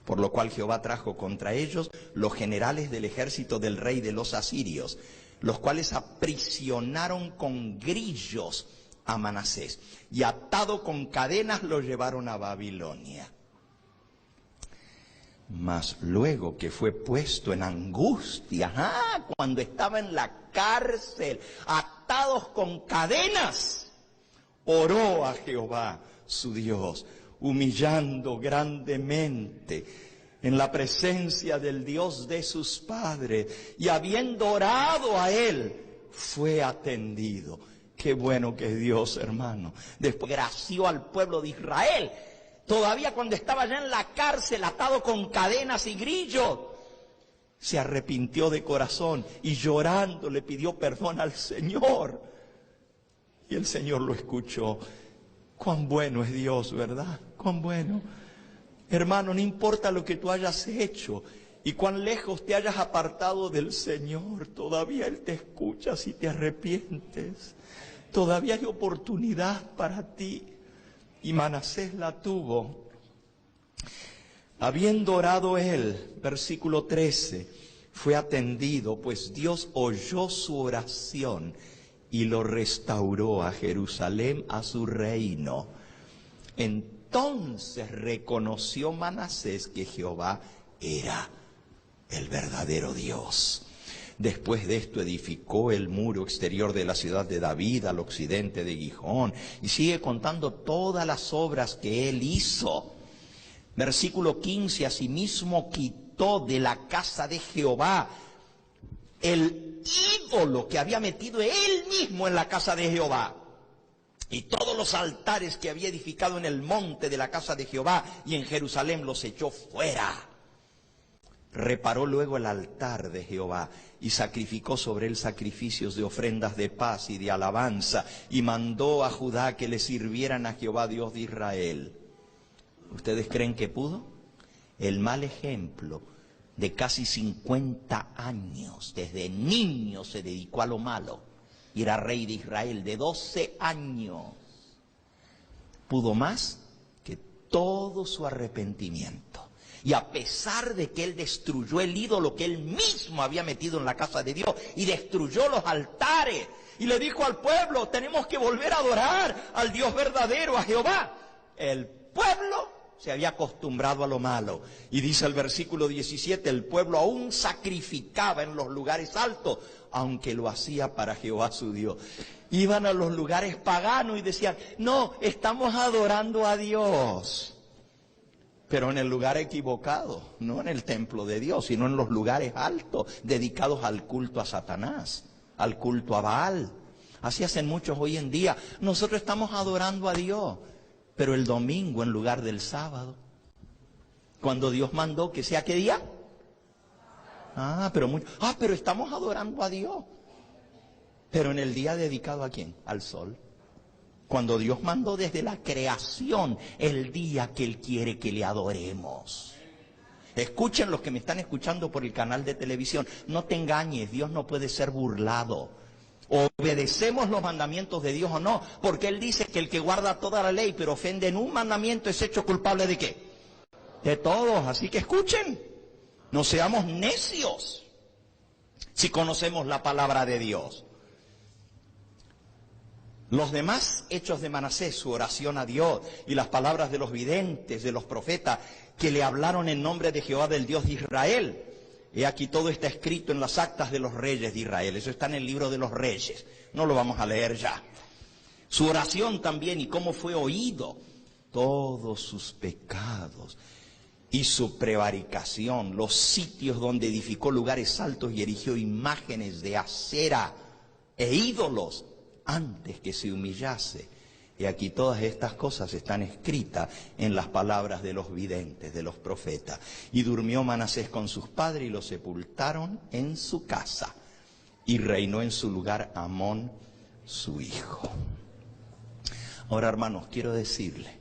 Por lo cual Jehová trajo contra ellos los generales del ejército del rey de los asirios, los cuales aprisionaron con grillos a Manasés y atado con cadenas lo llevaron a Babilonia. Mas luego que fue puesto en angustia, cuando estaba en la cárcel, atados con cadenas, oró a Jehová su Dios, humillando grandemente en la presencia del Dios de sus padres, y habiendo orado a él, fue atendido. Qué bueno que es Dios, hermano. Después gració al pueblo de Israel, todavía cuando estaba ya en la cárcel, atado con cadenas y grillos, se arrepintió de corazón y llorando le pidió perdón al Señor. Y el Señor lo escuchó. Cuán bueno es Dios, ¿verdad? Cuán bueno. Hermano, no importa lo que tú hayas hecho y cuán lejos te hayas apartado del Señor, todavía Él te escucha si te arrepientes. Todavía hay oportunidad para ti. Y Manasés la tuvo. Habiendo orado él, versículo 13, fue atendido, pues Dios oyó su oración y lo restauró a Jerusalén, a su reino. Entonces reconoció Manasés que Jehová era el verdadero Dios. Después de esto edificó el muro exterior de la ciudad de David al occidente de Gijón. Y sigue contando todas las obras que él hizo. Versículo 15, asimismo quitó de la casa de Jehová el ídolo que había metido él mismo en la casa de Jehová, y todos los altares que había edificado en el monte de la casa de Jehová y en Jerusalén los echó fuera. Reparó luego el altar de Jehová y sacrificó sobre él sacrificios de ofrendas de paz y de alabanza, y mandó a Judá que le sirvieran a Jehová Dios de Israel. ¿Ustedes creen que pudo? El mal ejemplo de casi 50 años, desde niño se dedicó a lo malo, y era rey de Israel de 12 años. Pudo más que todo su arrepentimiento. Y a pesar de que él destruyó el ídolo que él mismo había metido en la casa de Dios, y destruyó los altares, y le dijo al pueblo, tenemos que volver a adorar al Dios verdadero, a Jehová. El pueblo se había acostumbrado a lo malo. Y dice el versículo 17, el pueblo aún sacrificaba en los lugares altos, aunque lo hacía para Jehová su Dios. Iban a los lugares paganos y decían, no, estamos adorando a Dios. Pero en el lugar equivocado, no en el templo de Dios, sino en los lugares altos, dedicados al culto a Satanás, al culto a Baal. Así hacen muchos hoy en día. Nosotros estamos adorando a Dios, pero el domingo en lugar del sábado. Cuando Dios mandó que sea, ¿qué día? Pero estamos adorando a Dios. Pero en el día dedicado ¿a quién? Al sol. Cuando Dios mandó desde la creación el día que Él quiere que le adoremos. Escuchen los que me están escuchando por el canal de televisión. No te engañes, Dios no puede ser burlado. Obedecemos los mandamientos de Dios o no, porque Él dice que el que guarda toda la ley pero ofende en un mandamiento es hecho culpable ¿de qué? De todos. Así que escuchen, no seamos necios si conocemos la palabra de Dios. Los demás hechos de Manasés, su oración a Dios y las palabras de los videntes, de los profetas, que le hablaron en nombre de Jehová, del Dios de Israel. He aquí todo está escrito en las actas de los reyes de Israel. Eso está en el libro de los reyes. No lo vamos a leer ya. Su oración también y cómo fue oído. Todos sus pecados y su prevaricación, los sitios donde edificó lugares altos y erigió imágenes de acera e ídolos antes que se humillase. Y aquí todas estas cosas están escritas en las palabras de los videntes, de los profetas. Y durmió Manasés con sus padres y lo sepultaron en su casa. Y reinó en su lugar Amón, su hijo. Ahora, hermanos, quiero decirle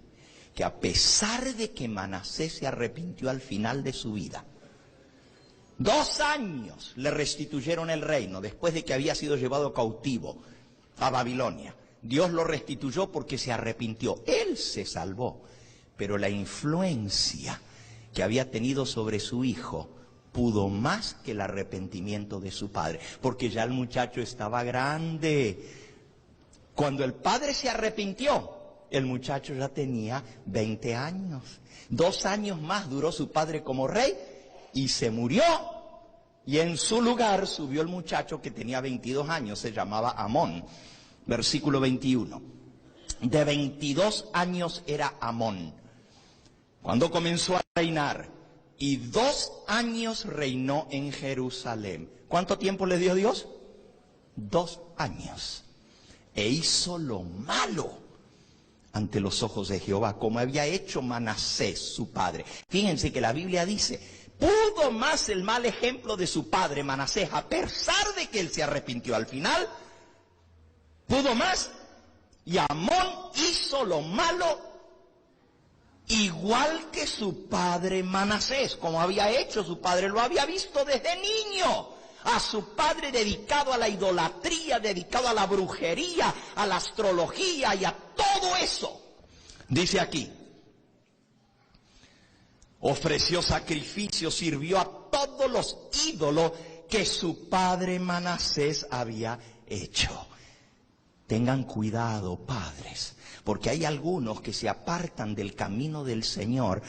que a pesar de que Manasés se arrepintió al final de su vida, 2 años le restituyeron el reino después de que había sido llevado cautivo a Babilonia. Dios lo restituyó porque se arrepintió. Él se salvó, pero la influencia que había tenido sobre su hijo pudo más que el arrepentimiento de su padre, porque ya el muchacho estaba grande. Cuando el padre se arrepintió, el muchacho ya tenía 20 años. 2 años más duró su padre como rey y se murió. Y en su lugar subió el muchacho que tenía 22 años, se llamaba Amón. Versículo 21. De 22 años era Amón cuando comenzó a reinar, y 2 años reinó en Jerusalén. ¿Cuánto tiempo le dio Dios? 2 años. E hizo lo malo ante los ojos de Jehová, como había hecho Manasés, su padre. Fíjense que la Biblia dice, pudo más el mal ejemplo de su padre Manasés, a pesar de que él se arrepintió al final, pudo más, y Amón hizo lo malo igual que su padre Manasés, como había hecho su padre, lo había visto desde niño. A su padre dedicado a la idolatría, dedicado a la brujería, a la astrología y a todo eso. Dice aquí, ofreció sacrificios, sirvió a todos los ídolos que su padre Manasés había hecho. Tengan cuidado, padres, porque hay algunos que se apartan del camino del Señor.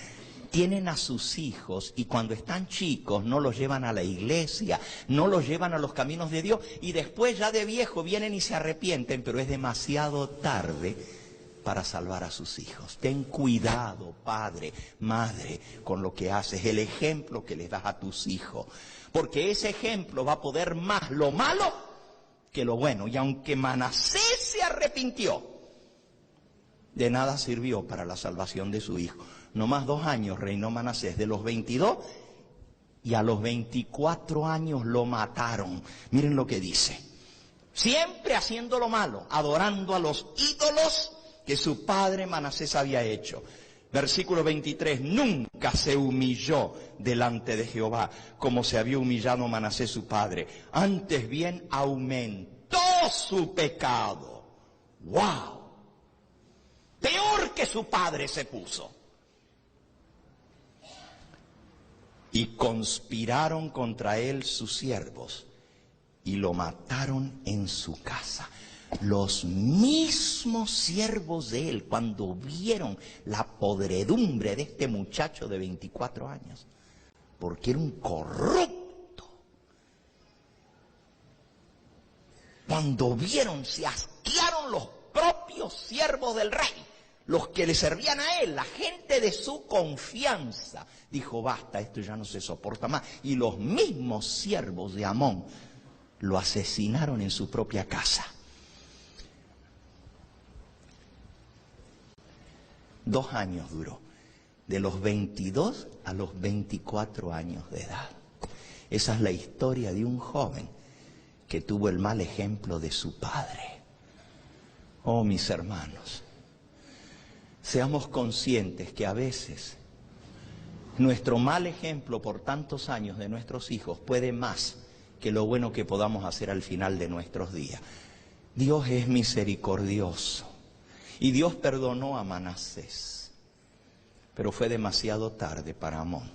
Tienen a sus hijos y cuando están chicos no los llevan a la iglesia, no los llevan a los caminos de Dios, y después ya de viejo vienen y se arrepienten, pero es demasiado tarde para salvar a sus hijos. Ten cuidado, padre, madre, con lo que haces, el ejemplo que les das a tus hijos, porque ese ejemplo va a poder más lo malo que lo bueno. Y aunque Manasés se arrepintió, de nada sirvió para la salvación de su hijo. No más 2 años reinó Manasés, de los 22, y a los 24 años lo mataron. Miren lo que dice. Siempre haciendo lo malo, adorando a los ídolos que su padre Manasés había hecho. Versículo 23, nunca se humilló delante de Jehová como se había humillado Manasés su padre. Antes bien aumentó su pecado. ¡Wow! Peor que su padre se puso. Y conspiraron contra él sus siervos y lo mataron en su casa. Los mismos siervos de él, cuando vieron la podredumbre de este muchacho de 24 años, porque era un corrupto, cuando vieron, se asquearon los propios siervos del rey, los que le servían a él, la gente de su confianza. Dijo, basta, esto ya no se soporta más. Y los mismos siervos de Amón lo asesinaron en su propia casa. 2 años duró, de los 22 a los 24 años de edad. Esa es la historia de un joven que tuvo el mal ejemplo de su padre. Oh, mis hermanos, seamos conscientes que a veces nuestro mal ejemplo por tantos años de nuestros hijos puede más que lo bueno que podamos hacer al final de nuestros días. Dios es misericordioso. Y Dios perdonó a Manasés, pero fue demasiado tarde para Amón.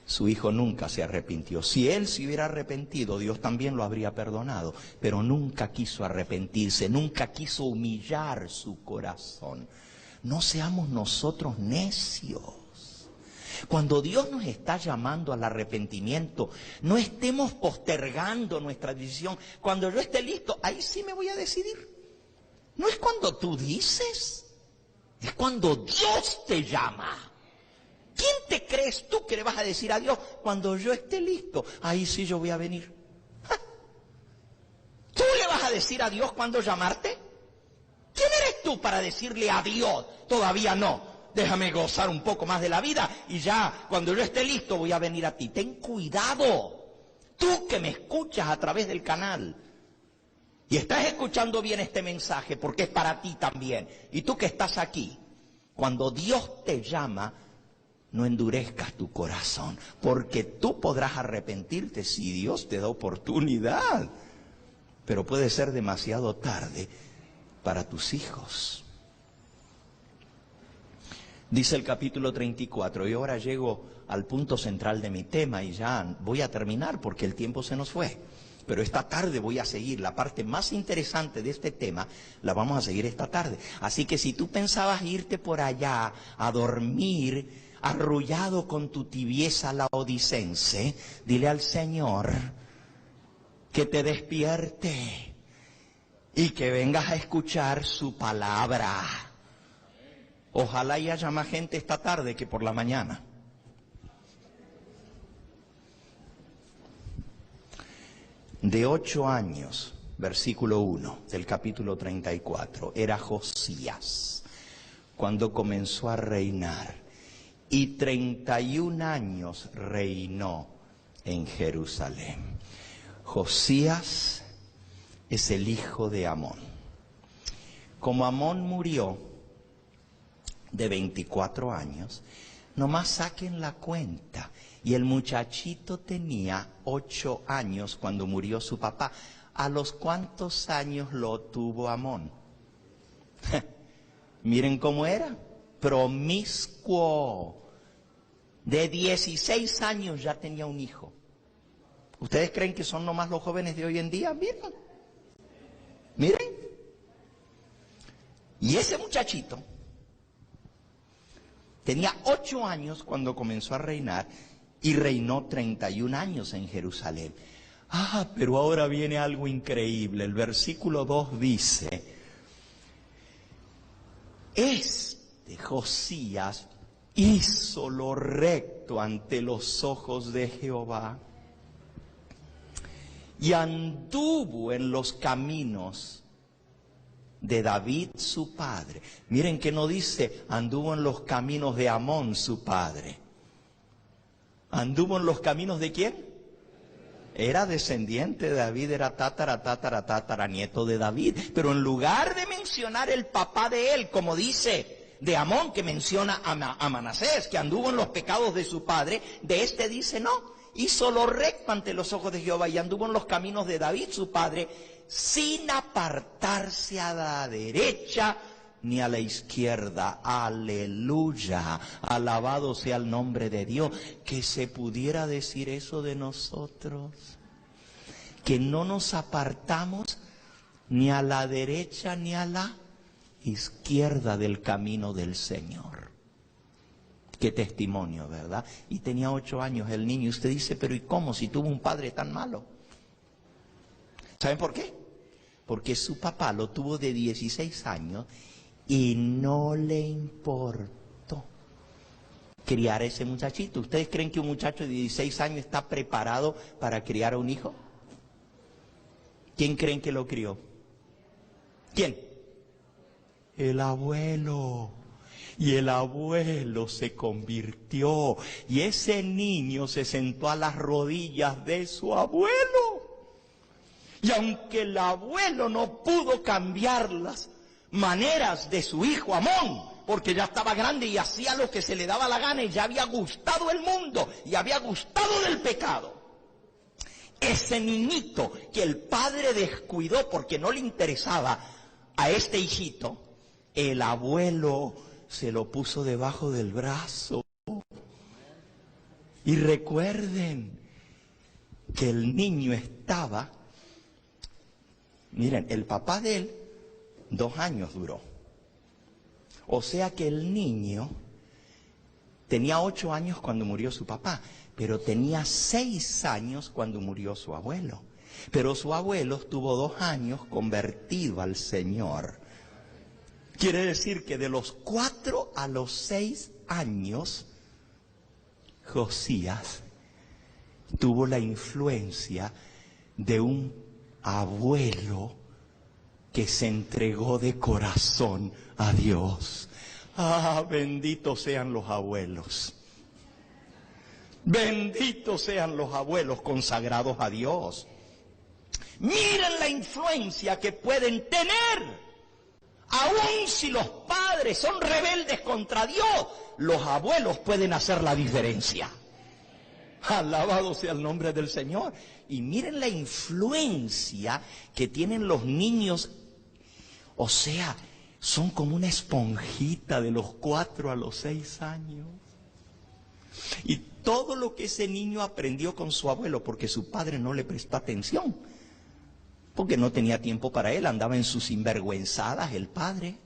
Su hijo nunca se arrepintió. Si él se hubiera arrepentido, Dios también lo habría perdonado. Pero nunca quiso arrepentirse, nunca quiso humillar su corazón. No seamos nosotros necios. Cuando Dios nos está llamando al arrepentimiento, no estemos postergando nuestra decisión. Cuando yo esté listo, ahí sí me voy a decidir. No es cuando tú dices, es cuando Dios te llama. ¿Quién te crees tú que le vas a decir a Dios? Cuando yo esté listo, ahí sí yo voy a venir. ¡Ja! ¿Tú le vas a decir a Dios cuándo llamarte? ¿Quién eres tú para decirle a Dios? Todavía no. Déjame gozar un poco más de la vida y ya cuando yo esté listo voy a venir a ti. Ten cuidado. Tú que me escuchas a través del canal y estás escuchando bien este mensaje porque es para ti también. Y tú que estás aquí, cuando Dios te llama, no endurezcas tu corazón, porque tú podrás arrepentirte si Dios te da oportunidad, pero puede ser demasiado tarde para tus hijos. Dice el capítulo 34, y ahora llego al punto central de mi tema y ya voy a terminar porque el tiempo se nos fue. Pero esta tarde voy a seguir, la parte más interesante de este tema la vamos a seguir esta tarde. Así que si tú pensabas irte por allá a dormir arrullado con tu tibieza laodicense, dile al Señor que te despierte y que vengas a escuchar su palabra. Ojalá haya más gente esta tarde que por la mañana. De 8 años, versículo 1 del capítulo 34, era Josías cuando comenzó a reinar. Y 31 años reinó en Jerusalén. Josías es el hijo de Amón. Como Amón murió de 24 años, nomás saquen la cuenta. Y el muchachito tenía 8 años cuando murió su papá. ¿A los cuántos años lo tuvo Amón? Miren cómo era. Promiscuo. De 16 años ya tenía un hijo. ¿Ustedes creen que son nomás los jóvenes de hoy en día? Miren. Miren. Y ese muchachito tenía 8 años cuando comenzó a reinar y reinó 31 años en Jerusalén. Ah, pero ahora viene algo increíble. El versículo 2 dice, Josías hizo lo recto ante los ojos de Jehová y anduvo en los caminos de David su padre. Miren que no dice anduvo en los caminos de Amón su padre. ¿Anduvo en los caminos de quién? Era descendiente de David, era tatara nieto de David. Pero en lugar de mencionar el papá de él, como dice de Amón, que menciona a Manasés, que anduvo en los pecados de su padre, de este dice no, hizo lo recto ante los ojos de Jehová y anduvo en los caminos de David su padre, sin apartarse a la derecha ni a la izquierda. Aleluya, alabado sea el nombre de Dios. Que se pudiera decir eso de nosotros, que no nos apartamos ni a la derecha ni a la izquierda del camino del Señor. Qué testimonio, ¿verdad? Y tenía 8 años el niño. Y usted dice, pero ¿y cómo si tuvo un padre tan malo? ¿Saben por qué? Porque su papá lo tuvo de 16 años y no le importó criar a ese muchachito. ¿Ustedes creen que un muchacho de 16 años está preparado para criar a un hijo? ¿Quién creen que lo crió? ¿Quién? El abuelo. Y el abuelo se convirtió. Y ese niño se sentó a las rodillas de su abuelo. Y aunque el abuelo no pudo cambiar las maneras de su hijo Amón, porque ya estaba grande y hacía lo que se le daba la gana y ya había gustado el mundo y había gustado del pecado, ese niñito que el padre descuidó porque no le interesaba a este hijito, el abuelo se lo puso debajo del brazo Y recuerden que el niño estaba, miren, el papá de él 2 años duró. O sea que el niño tenía 8 años cuando murió su papá, pero tenía 6 años cuando murió su abuelo. Pero su abuelo estuvo 2 años convertido al Señor. Quiere decir que de los 4 a los 6 años, Josías tuvo la influencia de un abuelo que se entregó de corazón a Dios. Ah, benditos sean los abuelos. Benditos sean los abuelos consagrados a Dios. Miren la influencia que pueden tener. Aún si los padres son rebeldes contra Dios, los abuelos pueden hacer la diferencia. Alabado sea el nombre del Señor. Y miren la influencia que tienen los niños. O sea, son como una esponjita de los 4 a los 6 años. Y todo lo que ese niño aprendió con su abuelo, porque su padre no le prestó atención, porque no tenía tiempo para él, andaba en sus sinvergüenzadas el padre.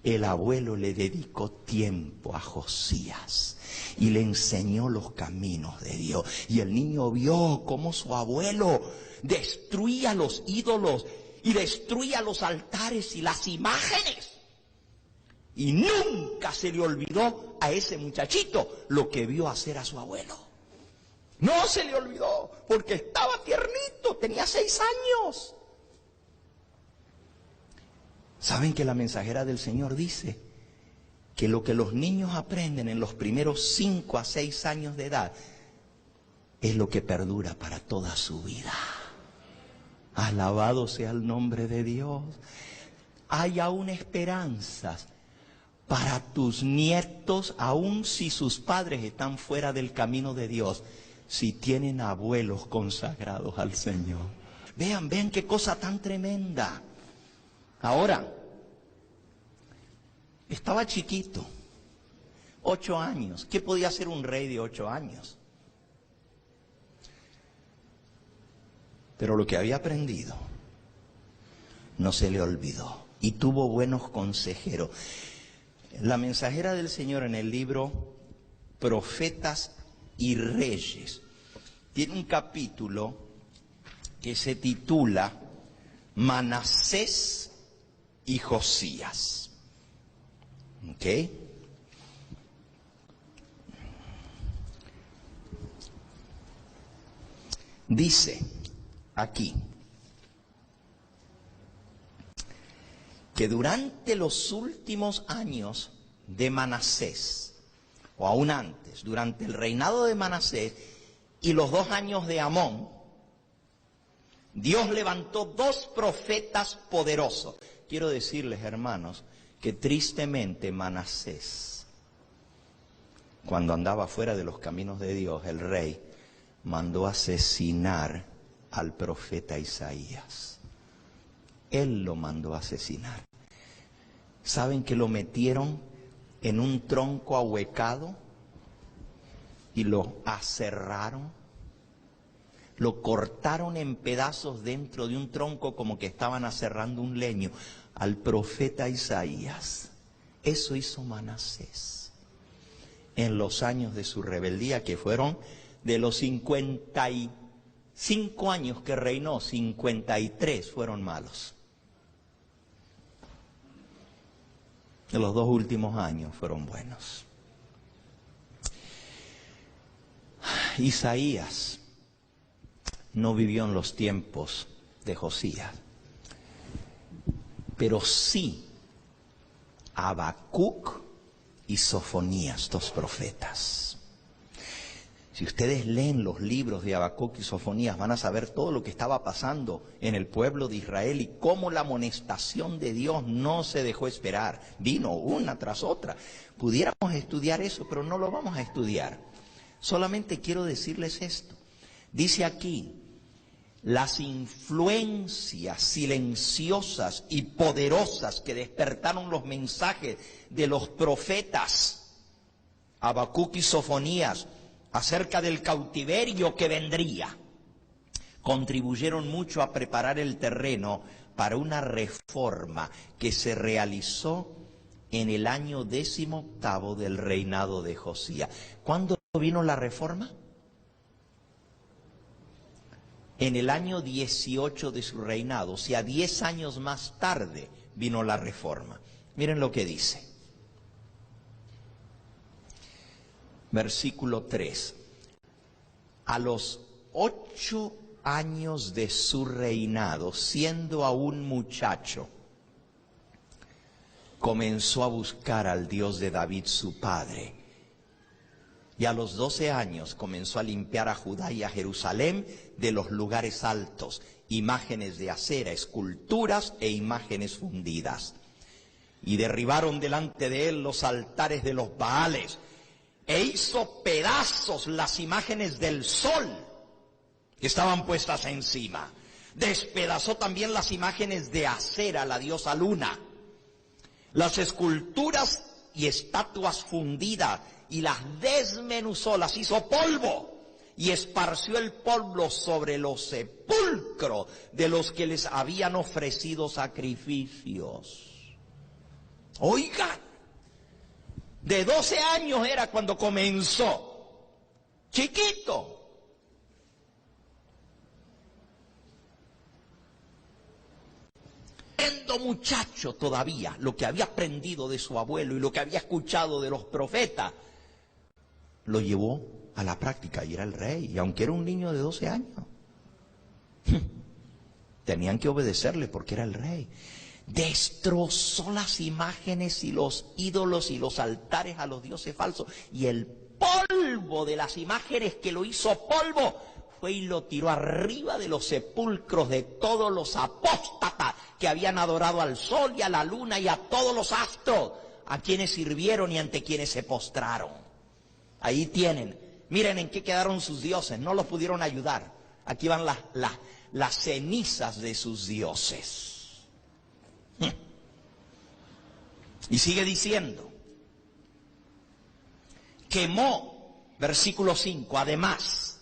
El abuelo le dedicó tiempo a Josías y le enseñó los caminos de Dios. Y el niño vio cómo su abuelo destruía los ídolos y destruía los altares y las imágenes. Y nunca se le olvidó a ese muchachito lo que vio hacer a su abuelo. No se le olvidó, porque estaba tiernito, tenía 6 años. ¿Saben que la mensajera del Señor dice que lo que los niños aprenden en los primeros 5 a 6 años de edad es lo que perdura para toda su vida? Alabado sea el nombre de Dios. Hay aún esperanzas para tus nietos, aun si sus padres están fuera del camino de Dios, si tienen abuelos consagrados al Señor. Vean qué cosa tan tremenda. Ahora, estaba chiquito, 8 años. ¿Qué podía hacer un rey de 8 años? Pero lo que había aprendido no se le olvidó y tuvo buenos consejeros. La mensajera del Señor en el libro Profetas y Reyes tiene un capítulo que se titula Manasés y Josías. ¿Ok? Dice aquí que durante los últimos años de Manasés, o aún antes, durante el reinado de Manasés y los 2 años de Amón, Dios levantó 2 profetas poderosos. Quiero decirles, hermanos, que tristemente Manasés, cuando andaba fuera de los caminos de Dios, el rey mandó asesinar al profeta Isaías. Él lo mandó a asesinar. ¿Saben que lo metieron en un tronco ahuecado y lo aserraron? Lo cortaron en pedazos dentro de un tronco como que estaban aserrando un leño al profeta Isaías. Eso hizo Manasés en los años de su rebeldía, que fueron de los 55 años que reinó, 53 fueron malos. De los 2 últimos años fueron buenos. Isaías no vivió en los tiempos de Josías, pero sí Habacuc y Sofonías, 2 profetas. Si ustedes leen los libros de Habacuc y Sofonías, van a saber todo lo que estaba pasando en el pueblo de Israel y cómo la amonestación de Dios no se dejó esperar. Vino una tras otra. Pudiéramos estudiar eso, pero no lo vamos a estudiar. Solamente quiero decirles esto. Dice aquí, las influencias silenciosas y poderosas que despertaron los mensajes de los profetas Habacuc y Sofonías acerca del cautiverio que vendría, contribuyeron mucho a preparar el terreno para una reforma que se realizó en el año 18º del reinado de Josías. ¿Cuándo vino la reforma? En el año 18 de su reinado, o sea, 10 años más tarde vino la reforma. Miren lo que dice. Versículo 3. A los 8 años de su reinado, siendo aún muchacho, comenzó a buscar al Dios de David su padre. Y a los 12 años comenzó a limpiar a Judá y a Jerusalén de los lugares altos, imágenes de acera, esculturas e imágenes fundidas. Y derribaron delante de él los altares de los Baales, e hizo pedazos las imágenes del sol que estaban puestas encima. Despedazó también las imágenes de Acera, la diosa luna, las esculturas y estatuas fundidas, y las desmenuzó, las hizo polvo, y esparció el polvo sobre los sepulcros de los que les habían ofrecido sacrificios. Oigan, de 12 años era cuando comenzó, chiquito. Siendo muchacho todavía, lo que había aprendido de su abuelo y lo que había escuchado de los profetas, lo llevó a la práctica y era el rey. Y aunque era un niño de 12 años, tenían que obedecerle porque era el rey. Destrozó las imágenes y los ídolos y los altares a los dioses falsos. Y el polvo de las imágenes que lo hizo polvo, fue y lo tiró arriba de los sepulcros de todos los apóstatas que habían adorado al sol y a la luna y a todos los astros, a quienes sirvieron y ante quienes se postraron. Ahí tienen, miren en qué quedaron sus dioses, no los pudieron ayudar. Aquí van las cenizas de sus dioses. Y sigue diciendo, quemó, versículo 5, además,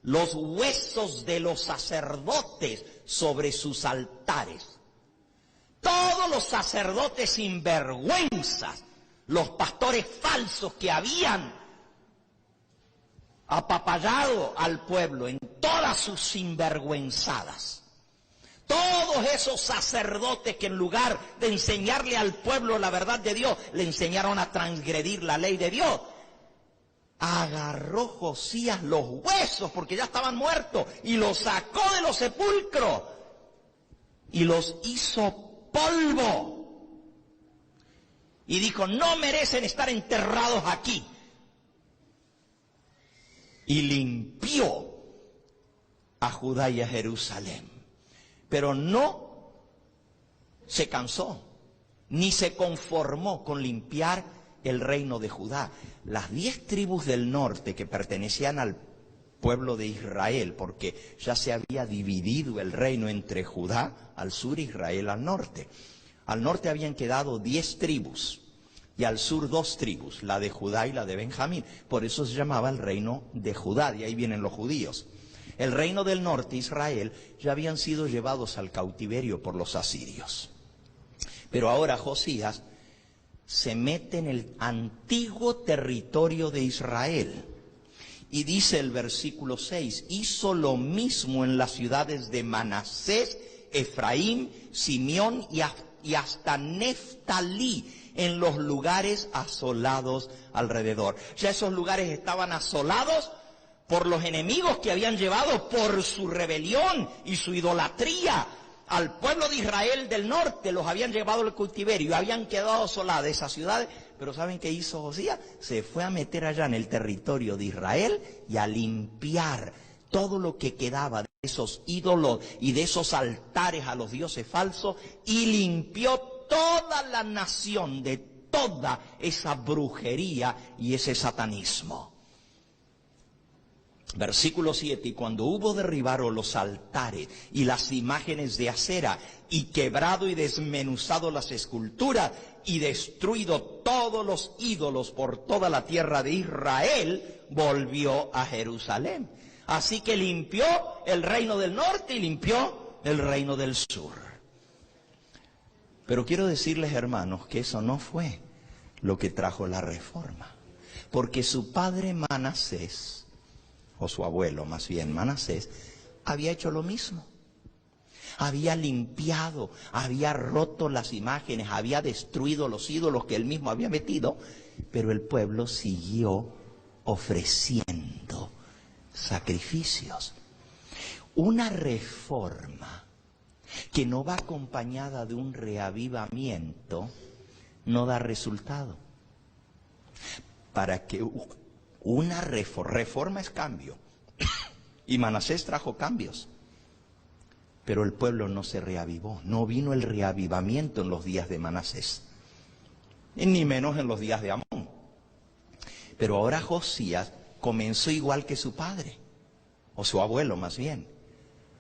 los huesos de los sacerdotes sobre sus altares. Todos los sacerdotes sinvergüenzas, los pastores falsos que habían apapallado al pueblo en todas sus sinvergüenzadas. Todos esos sacerdotes que en lugar de enseñarle al pueblo la verdad de Dios, le enseñaron a transgredir la ley de Dios. Agarró Josías los huesos, porque ya estaban muertos, y los sacó de los sepulcros y los hizo polvo. Y dijo, no merecen estar enterrados aquí. Y limpió a Judá y a Jerusalén. Pero no se cansó, ni se conformó con limpiar el reino de Judá. Las 10 tribus del norte que pertenecían al pueblo de Israel, porque ya se había dividido el reino entre Judá al sur e Israel al norte. Al norte habían quedado 10 tribus y al sur 2 tribus, la de Judá y la de Benjamín. Por eso se llamaba el reino de Judá, de ahí vienen los judíos. El reino del norte, Israel, ya habían sido llevados al cautiverio por los asirios. Pero ahora Josías se mete en el antiguo territorio de Israel. Y dice el versículo 6, hizo lo mismo en las ciudades de Manasés, Efraín, Simeón y hasta Neftalí, en los lugares asolados alrededor. Ya esos lugares estaban asolados por los enemigos que habían llevado por su rebelión y su idolatría al pueblo de Israel del norte. Los habían llevado al cautiverio, habían quedado asoladas esas ciudades. Pero ¿saben qué hizo Josías? Se fue a meter allá en el territorio de Israel y a limpiar todo lo que quedaba de esos ídolos y de esos altares a los dioses falsos, y limpió toda la nación de toda esa brujería y ese satanismo. Versículo 7, y cuando hubo derribado los altares y las imágenes de acera, y quebrado y desmenuzado las esculturas, y destruido todos los ídolos por toda la tierra de Israel, volvió a Jerusalén. Así que limpió el reino del norte y limpió el reino del sur. Pero quiero decirles, hermanos, que eso no fue lo que trajo la reforma. Porque su padre Manasés, o su abuelo más bien, Manasés, había hecho lo mismo. Había limpiado, había roto las imágenes, había destruido los ídolos que él mismo había metido, pero el pueblo siguió ofreciendo sacrificios. Una reforma que no va acompañada de un reavivamiento no da resultado. Para que una reforma es cambio, y Manasés trajo cambios, pero el pueblo no se reavivó. No vino el reavivamiento en los días de Manasés, ni menos en los días de Amón. Pero ahora Josías comenzó igual que su padre, o su abuelo más bien,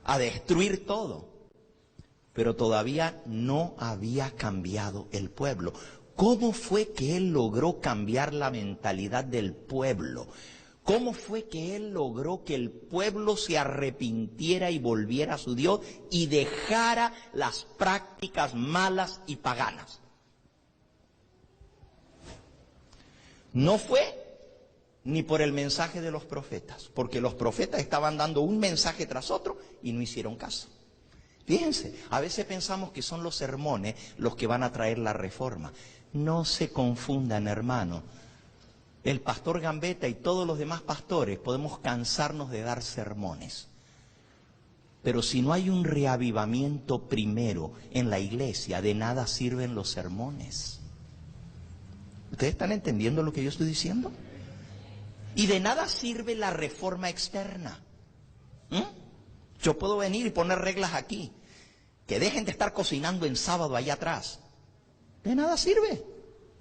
a destruir todo, pero todavía no había cambiado el pueblo. ¿Cómo fue que él logró cambiar la mentalidad del pueblo? ¿Cómo fue que él logró que el pueblo se arrepintiera y volviera a su Dios y dejara las prácticas malas y paganas? No fue ni por el mensaje de los profetas, porque los profetas estaban dando un mensaje tras otro y no hicieron caso. Fíjense, a veces pensamos que son los sermones los que van a traer la reforma. No se confundan, hermano. El pastor Gambetta y todos los demás pastores podemos cansarnos de dar sermones. Pero si no hay un reavivamiento primero en la iglesia, de nada sirven los sermones. ¿Ustedes están entendiendo lo que yo estoy diciendo? Y de nada sirve la reforma externa. Yo puedo venir y poner reglas aquí, que dejen de estar cocinando en sábado allá atrás. De nada sirve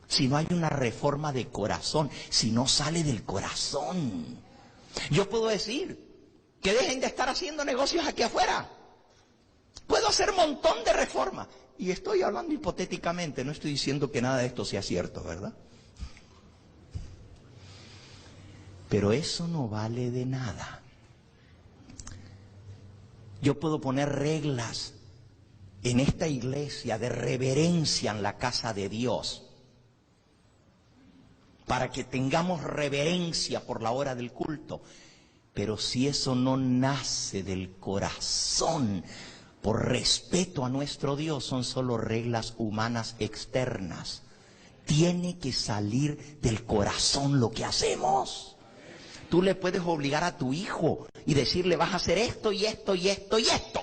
si no hay una reforma de corazón, si no sale del corazón. Yo puedo decir que dejen de estar haciendo negocios aquí afuera. Puedo hacer un montón de reformas. Y estoy hablando hipotéticamente, no estoy diciendo que nada de esto sea cierto, ¿verdad? Pero eso no vale de nada. Yo puedo poner reglas en esta iglesia de reverencia en la casa de Dios, para que tengamos reverencia por la hora del culto. Pero si eso no nace del corazón, por respeto a nuestro Dios, son solo reglas humanas externas. Tiene que salir del corazón lo que hacemos. Tú le puedes obligar a tu hijo y decirle, vas a hacer esto y esto y esto y esto.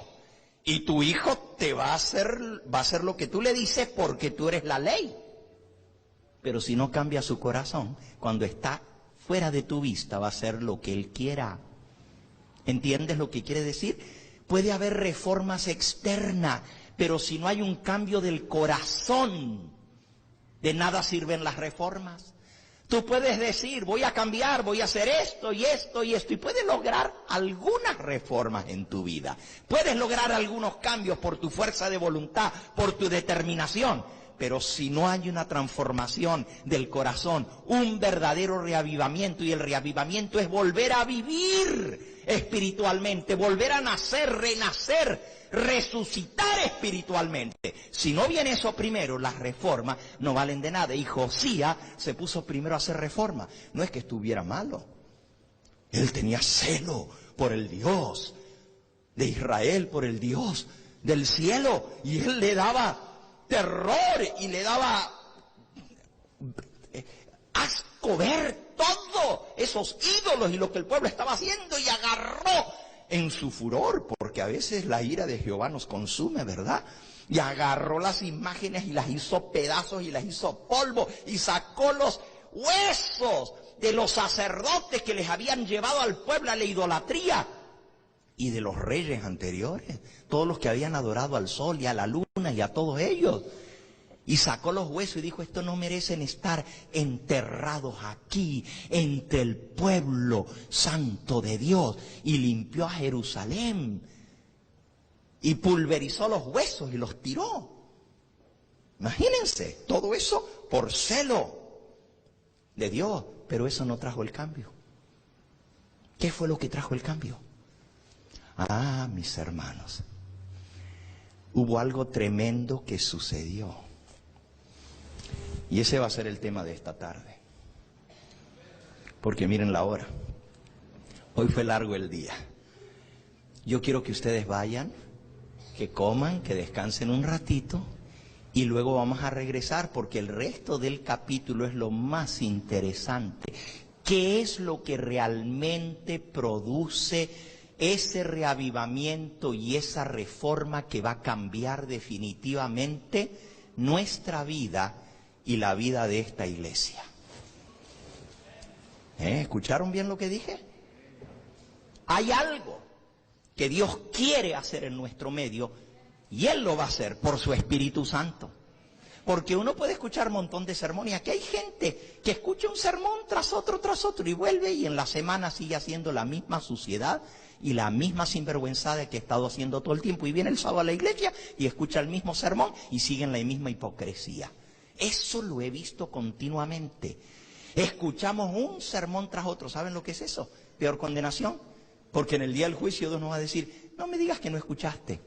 Y tu hijo te va a hacer lo que tú le dices porque tú eres la ley. Pero si no cambia su corazón, cuando está fuera de tu vista va a hacer lo que él quiera. ¿Entiendes lo que quiere decir? Puede haber reformas externas, pero si no hay un cambio del corazón, de nada sirven las reformas. Tú puedes decir, voy a cambiar, voy a hacer esto y esto y esto, y puedes lograr algunas reformas en tu vida. Puedes lograr algunos cambios por tu fuerza de voluntad, por tu determinación. Pero si no hay una transformación del corazón, un verdadero reavivamiento, y el reavivamiento es volver a vivir espiritualmente, volver a nacer, renacer, resucitar espiritualmente. Si no viene eso primero, las reformas no valen de nada. Y Josías se puso primero a hacer reforma. No es que estuviera malo. Él tenía celo por el Dios de Israel, por el Dios del cielo. Y él le daba terror y le daba asco ver todos esos ídolos y lo que el pueblo estaba haciendo, y agarró en su furor, porque a veces la ira de Jehová nos consume, ¿verdad? Y agarró las imágenes y las hizo pedazos y las hizo polvo, y sacó los huesos de los sacerdotes que les habían llevado al pueblo a la idolatría, y de los reyes anteriores, todos los que habían adorado al sol y a la luna y a todos ellos. Y sacó los huesos y dijo, estos no merecen estar enterrados aquí, entre el pueblo santo de Dios. Y limpió a Jerusalén. Y pulverizó los huesos y los tiró. Imagínense, todo eso por celo de Dios. Pero eso no trajo el cambio. ¿Qué fue lo que trajo el cambio? Ah, mis hermanos, hubo algo tremendo que sucedió. Y ese va a ser el tema de esta tarde. Porque miren la hora. Hoy fue largo el día. Yo quiero que ustedes vayan, que coman, que descansen un ratito y luego vamos a regresar porque el resto del capítulo es lo más interesante. ¿Qué es lo que realmente produce ese reavivamiento y esa reforma que va a cambiar definitivamente nuestra vida y la vida de esta iglesia? ¿Escucharon bien lo que dije? Hay algo que Dios quiere hacer en nuestro medio y Él lo va a hacer por su Espíritu Santo. Porque uno puede escuchar un montón de sermones. Aquí hay gente que escucha un sermón tras otro y vuelve y en la semana sigue haciendo la misma suciedad y la misma sinvergüenzada que ha estado haciendo todo el tiempo. Y viene el sábado a la iglesia y escucha el mismo sermón y sigue en la misma hipocresía. Eso lo he visto continuamente. Escuchamos un sermón tras otro. ¿Saben lo que es eso? Peor condenación. Porque en el día del juicio Dios nos va a decir, no me digas que no escuchaste.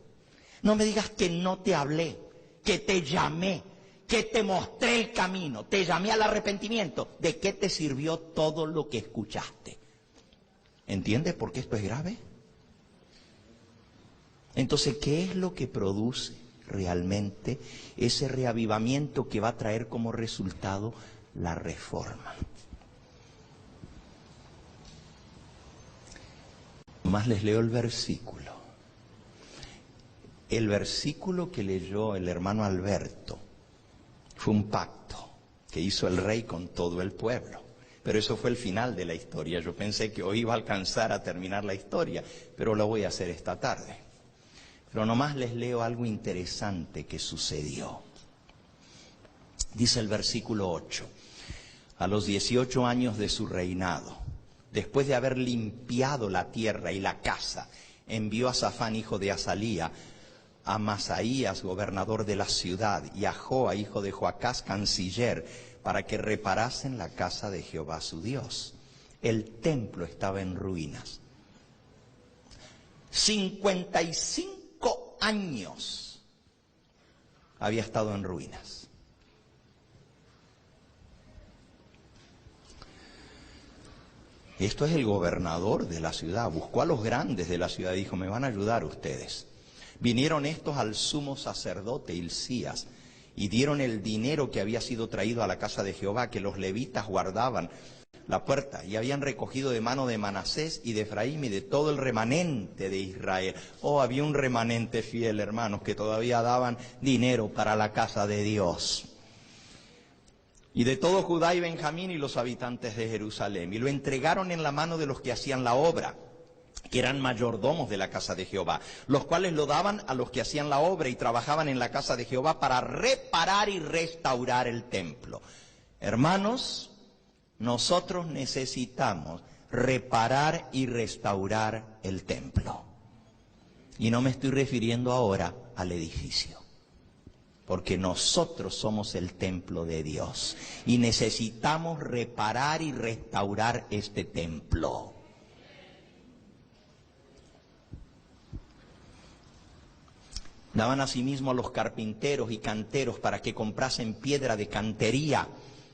No me digas que no te hablé, que te llamé, que te mostré el camino, te llamé al arrepentimiento. ¿De qué te sirvió todo lo que escuchaste? ¿Entiendes por qué esto es grave? Entonces, ¿qué es lo que produce realmente ese reavivamiento que va a traer como resultado la reforma? Más les leo el versículo. El versículo que leyó el hermano Alberto fue un pacto que hizo el rey con todo el pueblo. Pero eso fue el final de la historia. Yo pensé que hoy iba a alcanzar a terminar la historia, pero lo voy a hacer esta tarde. Pero nomás les leo algo interesante que sucedió. Dice el versículo 8. A los 18 años de su reinado, después de haber limpiado la tierra y la casa, envió a Safán, hijo de Azalía, a Masaías, gobernador de la ciudad, y a Joa, hijo de Joacás, canciller, para que reparasen la casa de Jehová su Dios. El templo estaba en ruinas. 55 años había estado en ruinas. Esto es el gobernador de la ciudad. Buscó a los grandes de la ciudad y dijo, me van a ayudar ustedes. Vinieron estos al sumo sacerdote Hilcías y dieron el dinero que había sido traído a la casa de Jehová, que los levitas guardaban la puerta, y habían recogido de mano de Manasés y de Efraín y de todo el remanente de Israel. Oh, había un remanente fiel, hermanos, que todavía daban dinero para la casa de Dios. Y de todo Judá y Benjamín y los habitantes de Jerusalén. Y lo entregaron en la mano de los que hacían la obra, que eran mayordomos de la casa de Jehová, los cuales lo daban a los que hacían la obra y trabajaban en la casa de Jehová para reparar y restaurar el templo. Hermanos, nosotros necesitamos reparar y restaurar el templo. Y no me estoy refiriendo ahora al edificio, porque nosotros somos el templo de Dios y necesitamos reparar y restaurar este templo. Daban asimismo a los carpinteros y canteros para que comprasen piedra de cantería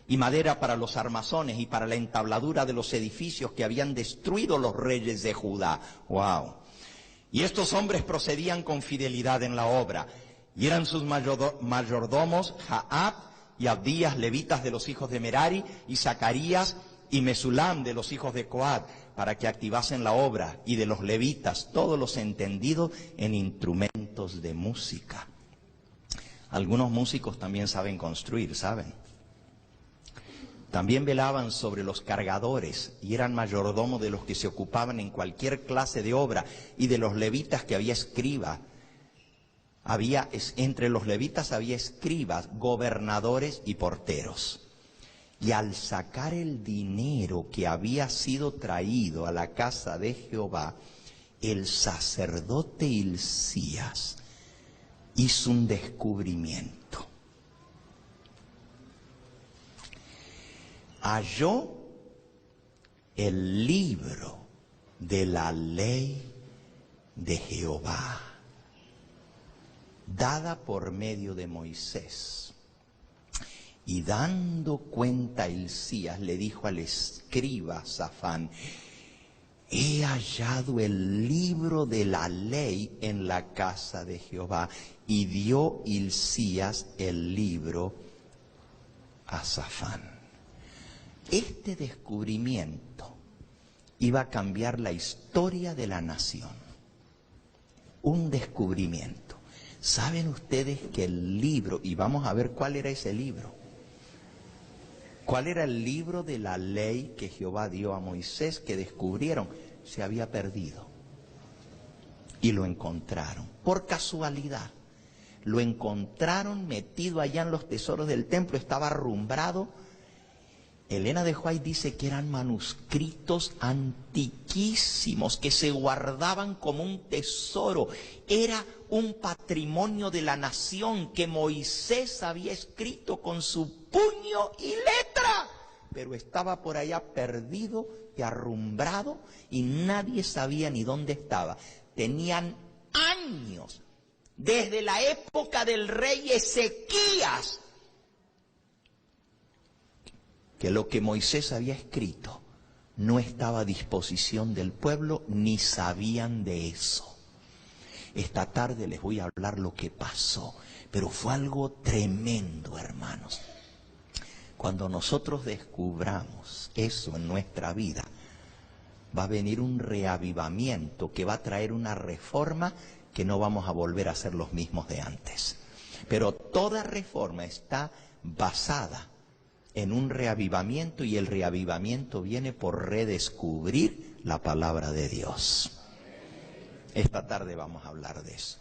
y madera para los armazones y para la entabladura de los edificios que habían destruido los reyes de Judá. ¡Wow! Y estos hombres procedían con fidelidad en la obra. Y eran sus mayordomos Jaab y Abdías, levitas de los hijos de Merari, y Zacarías y Mesulam de los hijos de Coat, para que activasen la obra, y de los levitas, todos los entendidos en instrumentos de música. Algunos músicos también saben construir, ¿saben? También velaban sobre los cargadores, y eran mayordomos de los que se ocupaban en cualquier clase de obra, y de los levitas que había escriba, Entre los levitas había escribas, gobernadores y porteros. Y al sacar el dinero que había sido traído a la casa de Jehová, el sacerdote Hilcías hizo un descubrimiento. Halló el libro de la ley de Jehová, dada por medio de Moisés. Y dando cuenta Hilcías, le dijo al escriba Safán: he hallado el libro de la ley en la casa de Jehová. Y dio Hilcías el libro a Safán. Este descubrimiento iba a cambiar la historia de la nación. Un descubrimiento. ¿Saben ustedes que el libro, y vamos a ver cuál era ese libro? ¿Cuál era el libro de la ley que Jehová dio a Moisés, que descubrieron? Se había perdido. Y lo encontraron, por casualidad. Lo encontraron metido allá en los tesoros del templo, estaba arrumbrado. Elena de White dice que eran manuscritos antiquísimos que se guardaban como un tesoro. Era un patrimonio de la nación que Moisés había escrito con su puño y letra, pero estaba por allá perdido y arrumbrado y nadie sabía ni dónde estaba. Tenían años, desde la época del rey Ezequías, que lo que Moisés había escrito no estaba a disposición del pueblo, ni sabían de eso. Esta tarde les voy a hablar lo que pasó, pero fue algo tremendo, hermanos. Cuando nosotros descubramos eso en nuestra vida, va a venir un reavivamiento que va a traer una reforma que no vamos a volver a ser los mismos de antes. Pero toda reforma está basada en un reavivamiento, y el reavivamiento viene por redescubrir la palabra de Dios. Esta tarde vamos a hablar de eso.